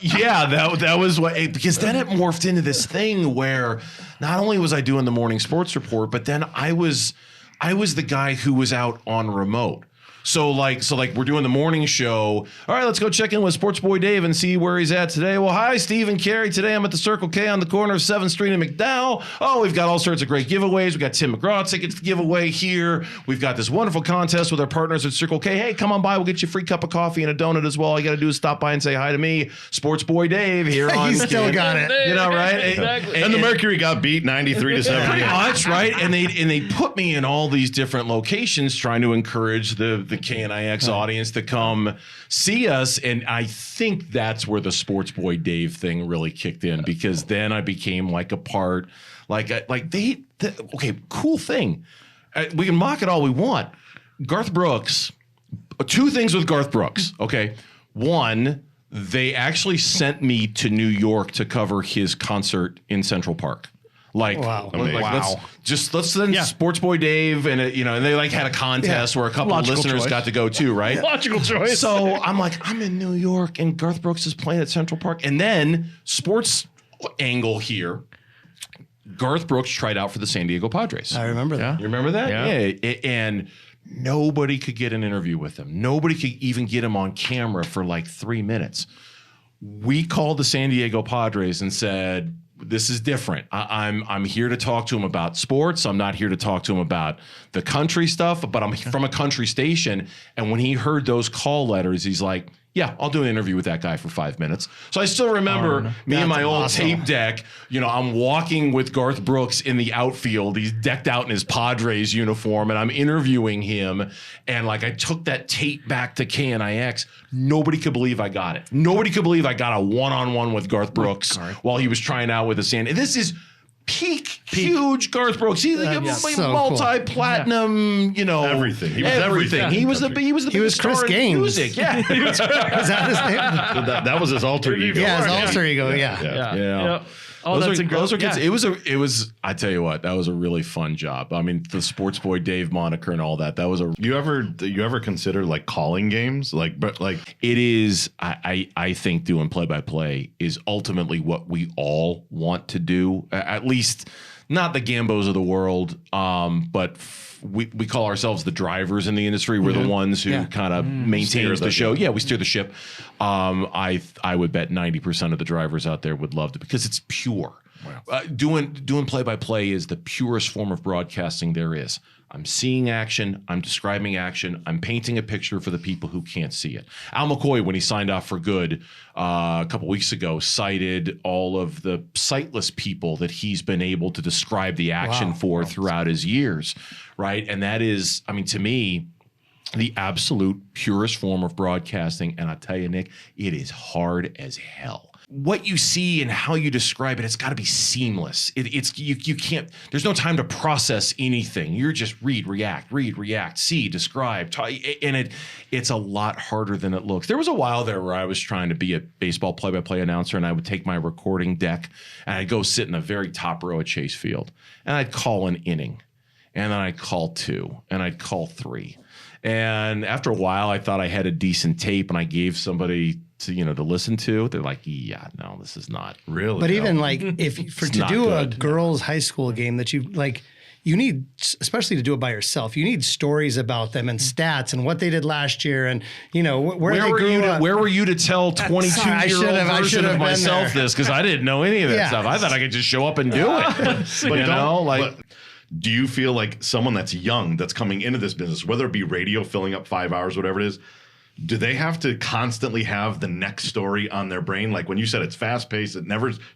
Yeah, that was what, because then it morphed into this thing where not only was I doing the morning sports report, but then I was the guy who was out on remote. So like we're doing the morning show. All right, let's go check in with Sports Boy Dave and see where he's at today. Well, hi, Steve and Carrie. Today I'm at the Circle K on the corner of 7th Street and McDowell. Oh, we've got all sorts of great giveaways. We got Tim McGraw tickets to give away here. We've got this wonderful contest with our partners at Circle K. Hey, come on by. We'll get you a free cup of coffee and a donut as well. All you got to do is stop by and say hi to me, Sports Boy Dave, here on He still Kid. got it. You know, right? Exactly. And the Mercury got beat 93 to 78. Pretty much, right? And they put me in all these different locations trying to encourage the KNIX audience to come see us. And I think that's where the Sports Boy Dave thing really kicked in, because then I became like a part, okay, cool thing. We can mock it all we want. Garth Brooks, two things with Garth Brooks, okay? One, they actually sent me to New York to cover his concert in Central Park. Wow. Let's send Sports Boy Dave and they had a contest where a couple of listeners got to go too, right? Logical choice. So I'm like, I'm in New York and Garth Brooks is playing at Central Park. And then sports angle here, Garth Brooks tried out for the San Diego Padres. I remember that. You remember that? Yeah. And nobody could get an interview with him. Nobody could even get him on camera for like 3 minutes. We called the San Diego Padres and said, this is different. I'm here to talk to him about sports. I'm not here to talk to him about the country stuff, but I'm from a country station. And when he heard those call letters, he's like, yeah, I'll do an interview with that guy for 5 minutes. So I still remember me and my old tape deck. I'm walking with Garth Brooks in the outfield. He's decked out in his Padres uniform, and I'm interviewing him. And I took that tape back to KNIX. Nobody could believe I got it. Nobody could believe I got a one-on-one with Garth Brooks while he was trying out with the San. And this is peak huge Garth Brooks. He's like a so multi-platinum, Everything. He was everything. He was the biggest Chris star in Gaines. music. Yeah. Is that his name? That was his alter ego. Yeah, his alter ego. Yeah. Yeah. Yeah. Oh, those that's are good. yeah. It was. I tell you what, that was a really fun job. I mean, the Sports Boy Dave moniker and all that. That was a. You ever consider calling games? It is. I think doing play-by-play is ultimately what we all want to do. At least not the Gambos of the world, but. We call ourselves the drivers in the industry. We're the ones who kind of maintain the show. Yeah, we steer the ship. I would bet 90% of the drivers out there would love to, because it's pure. Wow. Doing play-by-play is the purest form of broadcasting there is. I'm seeing action. I'm describing action. I'm painting a picture for the people who can't see it. Al McCoy, when he signed off for good a couple weeks ago, cited all of the sightless people that he's been able to describe the action for throughout his years, right? And that is, to me, the absolute purest form of broadcasting. And I tell you, Nick, it is hard as hell. what you see and how you describe it, it's got to be seamless. You can't. There's no time to process anything. You're just read, react, see, describe, and it's a lot harder than it looks. There was a while there where I was trying to be a baseball play-by-play announcer, and I would take my recording deck and I'd go sit in the very top row at Chase Field, and I'd call an inning, and then I'd call 2, and I'd call 3, and after a while, I thought I had a decent tape, and I gave somebody to listen to. They're like, yeah, no, this is not really. But even like to do a girls' high school game that you need, especially to do it by yourself, you need stories about them and stats and what they did last year and where they grew up. Where were you to tell 22-year-old version of myself this? Because I didn't know any of that stuff. I thought I could just show up and do it. But do you feel like someone that's young, that's coming into this business, whether it be radio, filling up 5 hours, whatever it is, do they have to constantly have the next story on their brain? Like when you said it's fast paced, you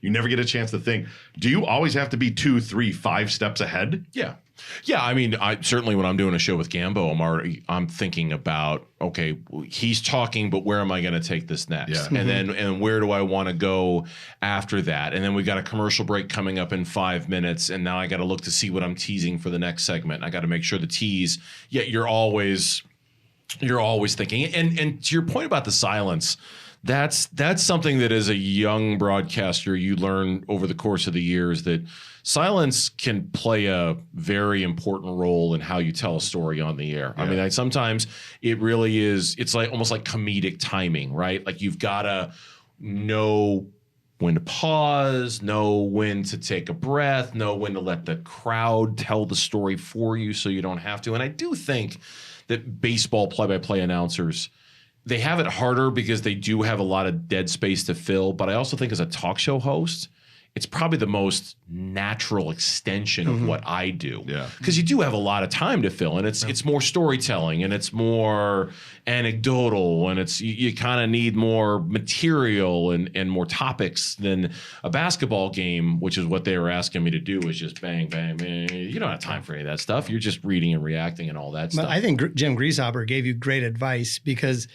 never get a chance to think. Do you always have to be 2, 3, 5 steps ahead? Yeah. I mean, I certainly when I'm doing a show with Gambo, I'm thinking about, okay, he's talking, but where am I going to take this next? Yeah. And where do I want to go after that? And then we've got a commercial break coming up in 5 minutes, and now I got to look to see what I'm teasing for the next segment. I got to make sure the tease. Yet you're always thinking, and to your point about the silence, that's something that as a young broadcaster you learn over the course of the years, that silence can play a very important role in how you tell a story on the air. Yeah. I mean, sometimes it really is. It's like almost like comedic timing, right? Like you've got to know when to pause, know when to take a breath, know when to let the crowd tell the story for you so you don't have to. And I do think that baseball play-by-play announcers, they have it harder because they do have a lot of dead space to fill. But I also think as a talk show host, it's probably the most natural extension of what I do. Yeah. Because you do have a lot of time to fill, and it's more storytelling, and it's more anecdotal, and you kind of need more material and more topics than a basketball game, which is what they were asking me to do, is just bang, bang, bang. You don't have time for any of that stuff. You're just reading and reacting and all that stuff. I think Jim Grieshopper gave you great advice, because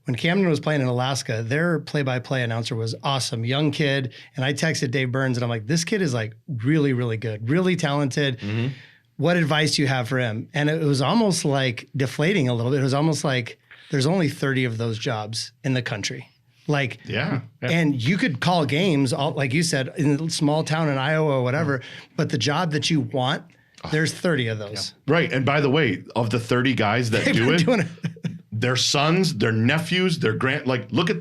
when Camden was playing in Alaska, their play-by-play announcer was awesome, young kid. And I texted Dave Burns, and I'm like, this kid is like really, really good, really talented. Mm-hmm. What advice do you have for him? And it was almost like deflating a little bit. It was almost like there's only 30 of those jobs in the country. Like, yeah. And you could call games, like you said, in a small town in Iowa or whatever, but the job that you want, there's 30 of those. Yeah. Right. And by the way, of the 30 guys that do it, their sons, their nephews, their look at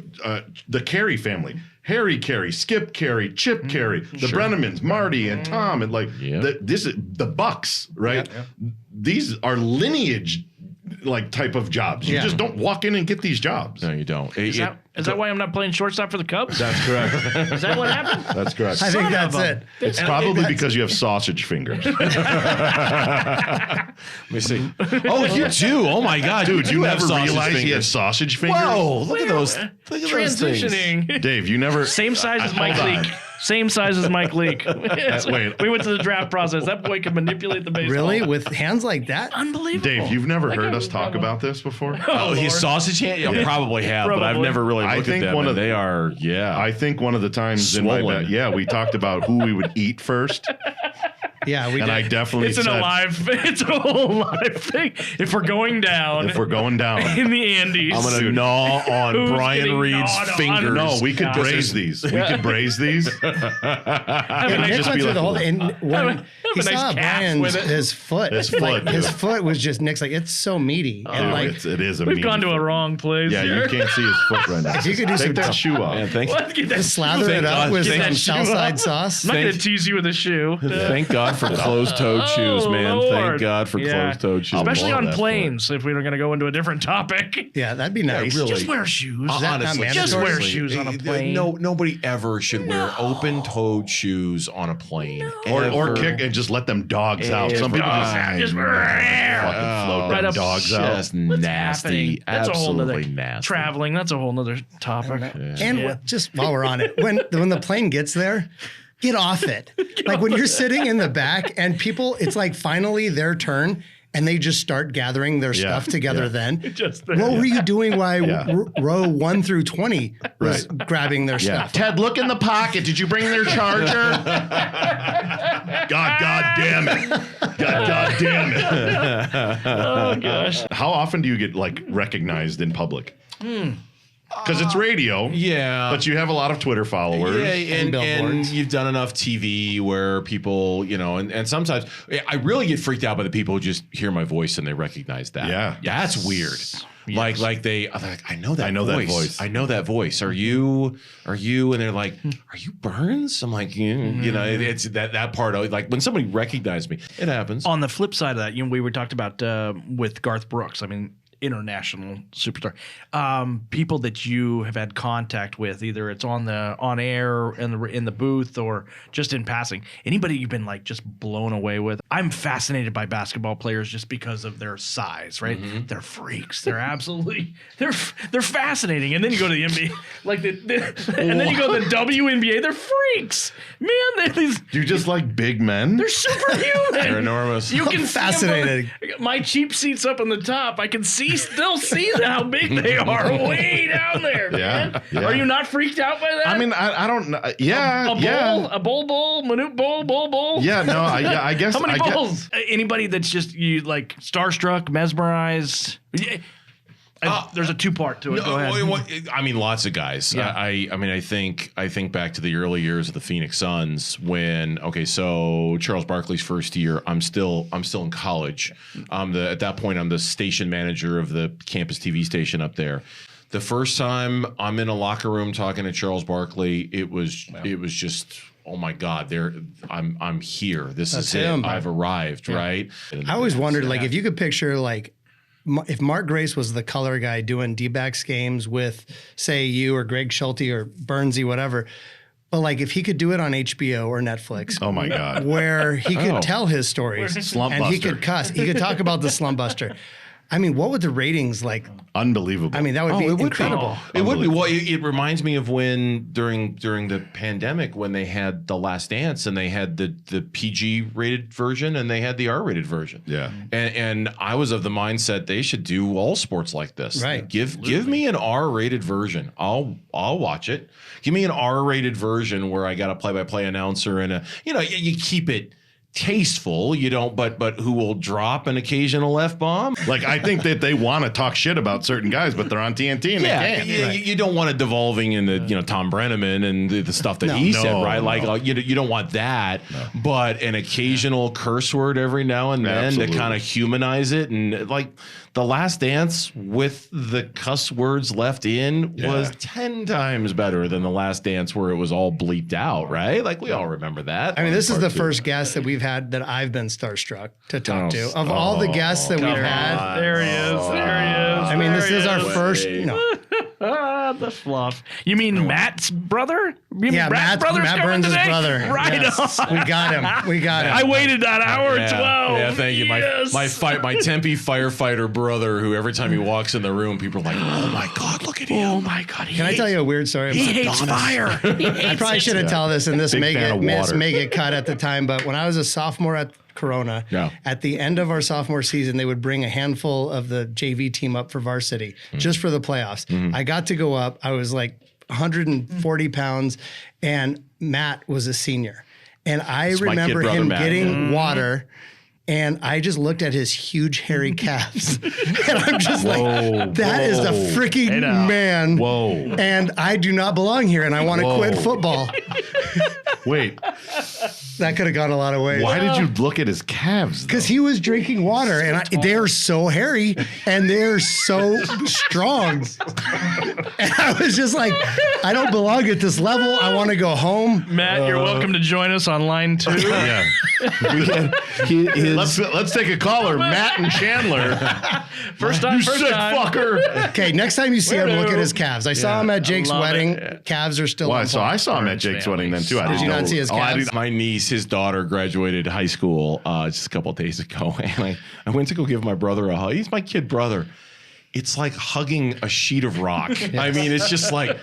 the Carey family. Harry Carey, Skip Carey, Chip Carey, the Brennemans, Marty and Tom, and this is the Bucks, right? Yeah. These are lineage type of jobs. You just don't walk in and get these jobs. No, you don't. Is that why I'm not playing shortstop for the Cubs? That's correct. Is that what happened? That's correct. I think that's it. It's probably because you have sausage fingers. Let me see. Oh, you do? Oh my God, dude! You never realized he had sausage fingers? Whoa! Look at those. Look at transitioning. Those Dave, you never. Same size as Mike Leake. Same size as Mike Leake. We went to the draft process. That boy could manipulate the baseball. Really? With hands like that? Unbelievable. Dave, you've never heard us talk about this before? Oh, his sausage hand? Yeah, probably have, but I've never really looked at them. They are, I think one of the times swollen. in my we talked about who we would eat first. Yeah, we did. And I definitely it's a whole live thing. If we're going down in the Andes, I'm gonna gnaw on Brian Reid's fingers. No, we could braise these. We could braise these. Nick went through the whole thing. And when he saw Brian's his foot was just Nick's like, it's so meaty. And it is a we've gone to a wrong place. Yeah, you can't see his foot right now. If you could do take that shoe off. Just slather it up with some Southside sauce. I'm not gonna tease you with a shoe. Thank God for closed-toed shoes, man. Lord. Thank God for closed-toed shoes. Especially on planes, if we were going to go into a different topic. Yeah, that'd be nice. Really. Just wear shoes. Honestly, just wear shoes on a plane. Nobody ever should wear open-toed shoes on a plane. Or kick and just let them dogs out. Some people just fucking float them dogs out. Just nasty. That's absolutely nasty. Traveling, that's a whole nother topic. And just while we're on it, when the plane gets there, get off it. When you're sitting in the back and people, it's like finally their turn, and they just start gathering their Yeah, stuff together yeah. then. Just What were you doing while Yeah. row 1 through 20 was grabbing their Yeah. stuff? Ted, look in the pocket. Did you bring their charger? God damn it. God damn it. Oh gosh. How often do you get like recognized in public? Because it's radio. Yeah. But you have a lot of Twitter followers. Yeah, and billboards. you've done enough TV where people, and sometimes I really get freaked out by the people who just hear my voice and they recognize that. Yeah. That's weird. Yes. Like I know that voice. voice. I know that voice. Are you? And they're like, are you Burns? I'm like, it's that part of like when somebody recognizes me, it happens. On the flip side of that, we were talked about with Garth Brooks. I mean, international superstar. People that you have had contact with, either it's on air in the booth or just in passing. Anybody you've been like just blown away with? I'm fascinated by basketball players just because of their size, right? Mm-hmm. They're freaks. They're absolutely they're fascinating. And then you go to the NBA, like and then you go to the WNBA. They're freaks, man. They're these. Do you just like big men? They're superhuman. They're enormous. You can Fascinating. See them my cheap seat's up on the top. I can still see how big they are way down there, man. Yeah. Are you not freaked out by that? I mean, I don't know. Yeah. A bowl, minute bowl. Yeah, no, I guess. How many I guess- bowls? Anybody that's just you like starstruck, mesmerized. Yeah. There's a two-part to it. Go ahead. I mean, lots of guys. Yeah. I think back to the early years of the Phoenix Suns when so Charles Barkley's first year, I'm still in college. At that point I'm the station manager of the campus TV station up there. The first time I'm in a locker room talking to Charles Barkley, it was just, oh my God, I'm here. This That's is him. it. I've arrived, right? I always wondered, like, if you could picture, like, if Mark Grace was the color guy doing D-backs games with, say, you or Greg Schulte or Burnsy, whatever, but like if he could do it on HBO or Netflix, Oh my God. where he could tell his stories Slump and he Buster. could cuss, he could talk about the Slump Buster. I mean, what would the ratings like? Unbelievable. I mean, that would be incredible. It would be. Well, it reminds me of when during the pandemic when they had The Last Dance and they had the PG rated version and they had the R rated version. Yeah. And I was of the mindset they should do all sports like this. Right. Give me an R rated version. I'll watch it. Give me an R rated version where I got a play by play announcer and you keep it tasteful, you don't, but who will drop an occasional F-bomb. Like, I think that they want to talk shit about certain guys, but they're on TNT and they can't. You don't want it devolving into Tom Brenneman and the stuff that he said, No, right? Like no. you don't want that, but an occasional curse word every now and then Absolutely. to kind of humanize it. And like The Last Dance with the cuss words left in was 10 times better than The Last Dance where it was all bleeped out, right? Like we all remember that. I mean, this is the first guest that we've had that I've been starstruck to talk to. Of all the guests that we've had, There he is. There he is. I mean, this There is he our first, the fluff. You mean Matt's brother? You mean Yeah, Matt's Matt brother's coming Burns' today? brother. Right Yes. on. We got him. We got him. I waited that hour Yeah, 12. yeah, thank you. Yes. My Tempe firefighter brother, who every time he walks in the room, people are like, "Oh my God, look at him!" Oh my God. Can I tell you a weird story? He hates fire. I probably should have told this, and this Big may fan of water. get cut at the time. But when I was a sophomore at Corona, Yeah. at the end of our sophomore season, they would bring a handful of the JV team up for varsity just for the playoffs. I got to go up. I was like 140 pounds, and Matt was a senior. And I my kid remember brother, him Matt. getting water. And I just looked at his huge hairy calves, and I'm just like, "That is a freaking man." Whoa. And I do not belong here, and I want to quit football. Wait, That could have gone a lot of ways. why did you look at his calves? Because he was drinking water, and they're so hairy and they're so strong. And I was just like, I don't belong at this level. I want to go home. Matt, you're welcome to join us on line 2. Yeah. Let's take a caller, Matt and Chandler. First time, You first sick time. fucker. Okay, next time you see him, look at his calves. I saw him at Jake's love wedding. it. Calves are still Why? on So point. I saw him at Jake's wedding then too. I didn't you know. not see his Oh, I calves? didn't- My niece, his daughter, graduated high school just a couple of days ago, and I went to go give my brother a hug. He's my kid brother. It's like hugging a sheet of rock. I mean, it's just like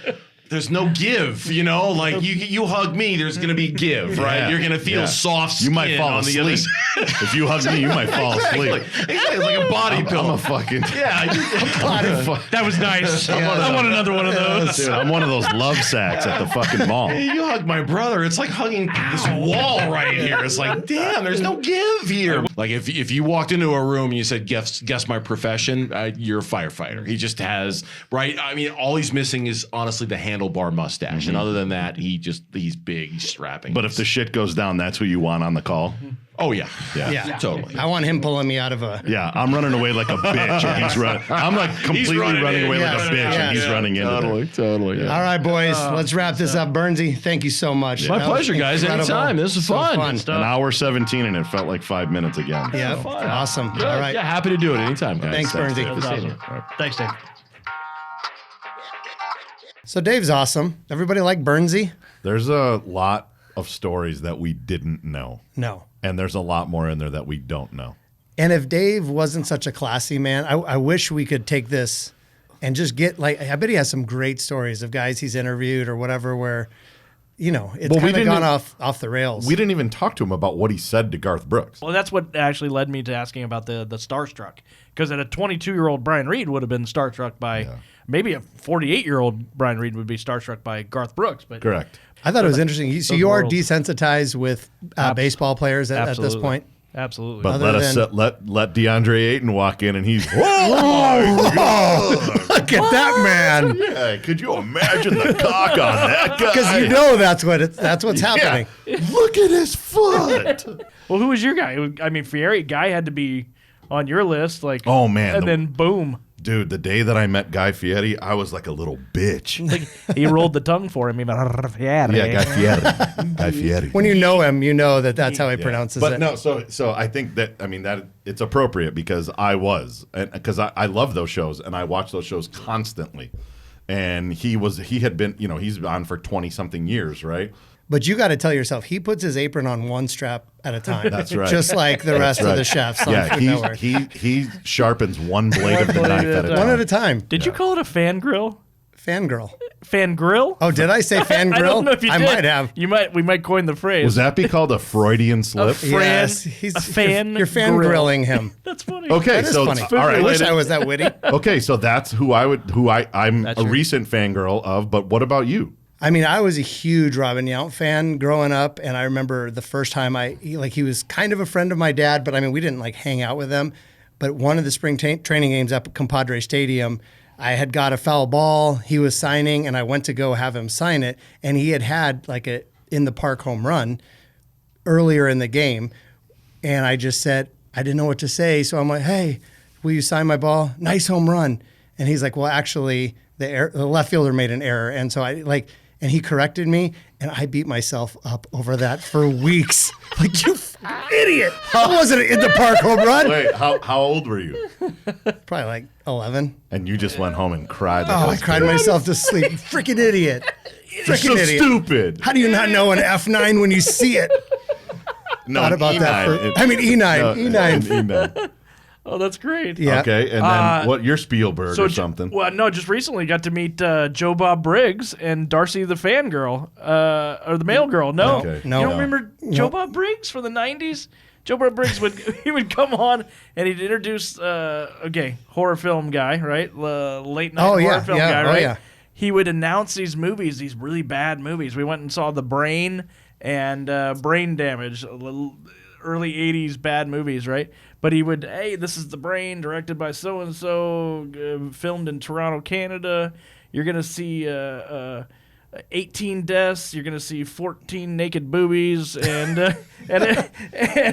there's no give, you know, like you hug me, there's going to be give, right? Yeah. You're going to feel Yeah. soft skin You might fall on the other asleep. side. If you hug me, you might fall asleep. Exactly. It's like a body I'm pillow. a fucking That was nice. I want another one of those. dude. I'm one of those love sacks at the fucking mall. Hey, you hug my brother. It's like hugging this wall right here. It's like, damn, there's no give here. Like if you walked into a room and you said, guess my profession, you're a firefighter. He just has, right? I mean, all he's missing is honestly the handlebar mustache. And other than that, he's big, he's strapping. But if the shit goes down, that's who you want on the call. oh yeah. Yeah. Totally. I want him pulling me out of a. Yeah, I'm running away like a bitch, and he's running. I'm like completely running running in. away like a Yeah, bitch, yeah, and he's yeah. running into there. Totally. All right, boys, let's wrap this up. Bernsey, thank you so much. My That was pleasure, guys. incredible. Anytime. This was So fun. An hour 17, and it felt like 5 minutes again. Yeah, awesome. Good. All right. Yeah, happy to do it anytime, guys. Thanks, Bernsey. That was awesome. Thanks, Dave. So Dave's awesome. Everybody like Bernsey? There's a lot of stories that we didn't know, No. and there's a lot more in there that we don't know. And if Dave wasn't such a classy man, I wish we could take this and just get like, I bet he has some great stories of guys he's interviewed or whatever where, you know, it's Well, we kind of didn't- gone off the rails. We didn't even talk to him about what he said to Garth Brooks. Well, that's what actually led me to asking about the starstruck. Because at a 22-year-old Brian Reid would have been starstruck by maybe a 48-year-old Brian Reid would be starstruck by Garth Brooks. But Correct. I thought it was interesting. So you are worlds. desensitized with baseball players at this point? Absolutely. But Other let DeAndre Ayton walk in, and he's Look at that man. yeah. Could you imagine the cock on that guy? Because you know that's what's happening. Look at his foot. Well, who was your guy? I mean, Fieri guy had to be on your list. Like, Oh, man. and then boom, Dude, the day that I met Guy Fieri, I was like a little bitch. he rolled the tongue for him. He went, Yeah, Guy Fieri. Guy Fieri. When you know him, you know that's how he pronounces But it. no, so I think that that it's appropriate because because I love those shows and I watch those shows constantly, and he had been he's on for 20 something years, right? But you got to tell yourself, he puts his apron on one strap at a time. That's right. Just like the rest of right. the chefs on Yeah, Food Network. he sharpens one blade of the knife at a time. One at a time. Did you call it a fan grill? Fangirl. Fan grill? Oh, did I say fangirl? I don't know if you did. might have. We might coin the phrase. Was that be called a Freudian slip? Fran- Yes, a fan You're grill. fangrilling him. That's funny. Okay, That is so funny. all right. I wish I was that witty. Okay, so that's who I'm That's a your- recent fangirl of. But what about you? I mean, I was a huge Robin Yount fan growing up, and I remember the first time he was kind of a friend of my dad, but I mean, we didn't like hang out with him. But one of the spring training games up at Compadre Stadium, I had got a foul ball. He was signing, and I went to go have him sign it, and he had like a in the park home run earlier in the game, and I just said I didn't know what to say, so I'm like, "Hey, will you sign my ball? Nice home run." And he's like, "Well, actually, the left fielder made an error," and so and he corrected me, and I beat myself up over that for weeks. Like, you idiot! I wasn't in the park home run. Wait, how old were you? Probably like 11. And you just went home and cried. Oh, I cried myself to sleep. Freaking idiot! You're so Freaking idiot! stupid. How do you not know an F9 when you see it? No, Thought about that. E9. E9. Oh, that's great. Yeah. Okay, and then what? You're Spielberg or ju- something? Well, no, just recently got to meet Joe Bob Briggs and Darcy the fangirl, or the male girl. No, Okay. No. You don't remember Joe Bob Briggs from the '90s? Joe Bob Briggs would come on and he'd introduce horror film guy, right? Late night horror film guy, right? yeah. He would announce these movies, these really bad movies. We went and saw The Brain and Brain Damage, early 80s bad movies, right? But he would, hey, this is The Brain, directed by so-and-so, filmed in Toronto, Canada. You're going to see 18 deaths. You're going to see 14 naked boobies. And and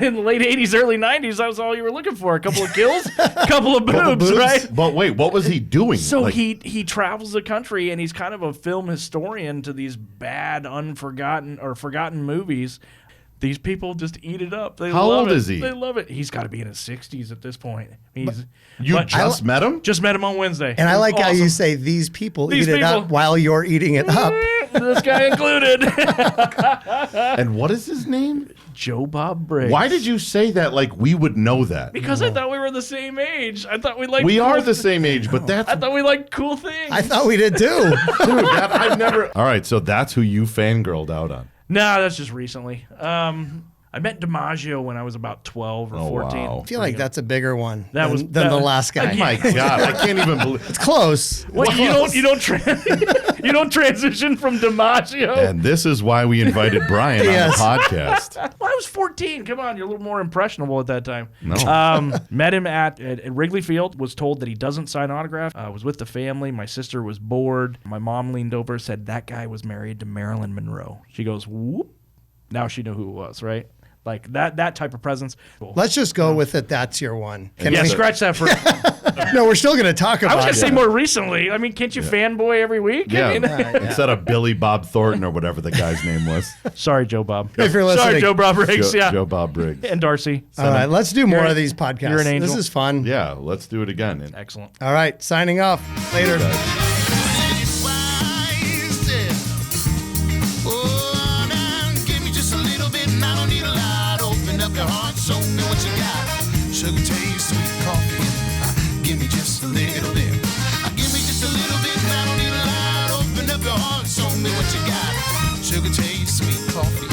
in the late 80s, early 90s, that was all you were looking for. A couple of kills, a couple of boobs, right? But wait, what was he doing? So Like, he travels the country and he's kind of a film historian to these bad, forgotten movies. These people just eat it up. They How love old it. is he? They love it. He's got to be in his 60s at this point. you but just met him? just met him on Wednesday. And I It was like how you awesome. say these people These eat it up people. while you're eating it up. This guy included. And what is his name? Joe Bob Briggs. Why did you say that like we would know that? Because I thought we were the same age. I thought we liked. We cool are the same age, but that's I thought we liked cool things. I thought we did too. dude. I've never. All right, so that's who you fangirled out on. Nah, that's just recently. I met DiMaggio when I was about 12 or 14. wow. I feel like that's a bigger one That was- than that- the last guy. Oh my god, I can't even believe. It's close. What, you don't you don't transition from DiMaggio. And this is why we invited Brian Yes. on the podcast. Well, I was 14. Come on, you're a little more impressionable at that time. No. Met him at Wrigley Field. Was told that he doesn't sign autographs. Was with the family. My sister was bored. My mom leaned over, said that guy was married to Marilyn Monroe. She goes, whoop. Now she knew who it was, right? Like that type of presence. Cool. Let's just go with it. That's your one. Can Yeah, we- scratch that for. No, we're still going to talk I about was gonna it. say more recently. I mean, can't you fanboy every week? Yeah. I mean, Instead of Billy Bob Thornton or whatever the guy's name was. sorry, Joe Bob. If you're listening. Sorry, Joe Bob Briggs. Yeah, Joe Bob Briggs. and Darcy. All right, let's do more You're- of these podcasts. you're an angel. This is fun. Yeah, let's do it again. And Excellent. All right, signing off. Later. Oh, now give me just a little bit, and I don't need a lot. Open up your heart, show me what you got. Sugar taste, sweet coffee. Give me just a little bit. Give me just a little bit, and I don't need a lot. Open up your heart, show me what you got. Sugar taste, sweet coffee.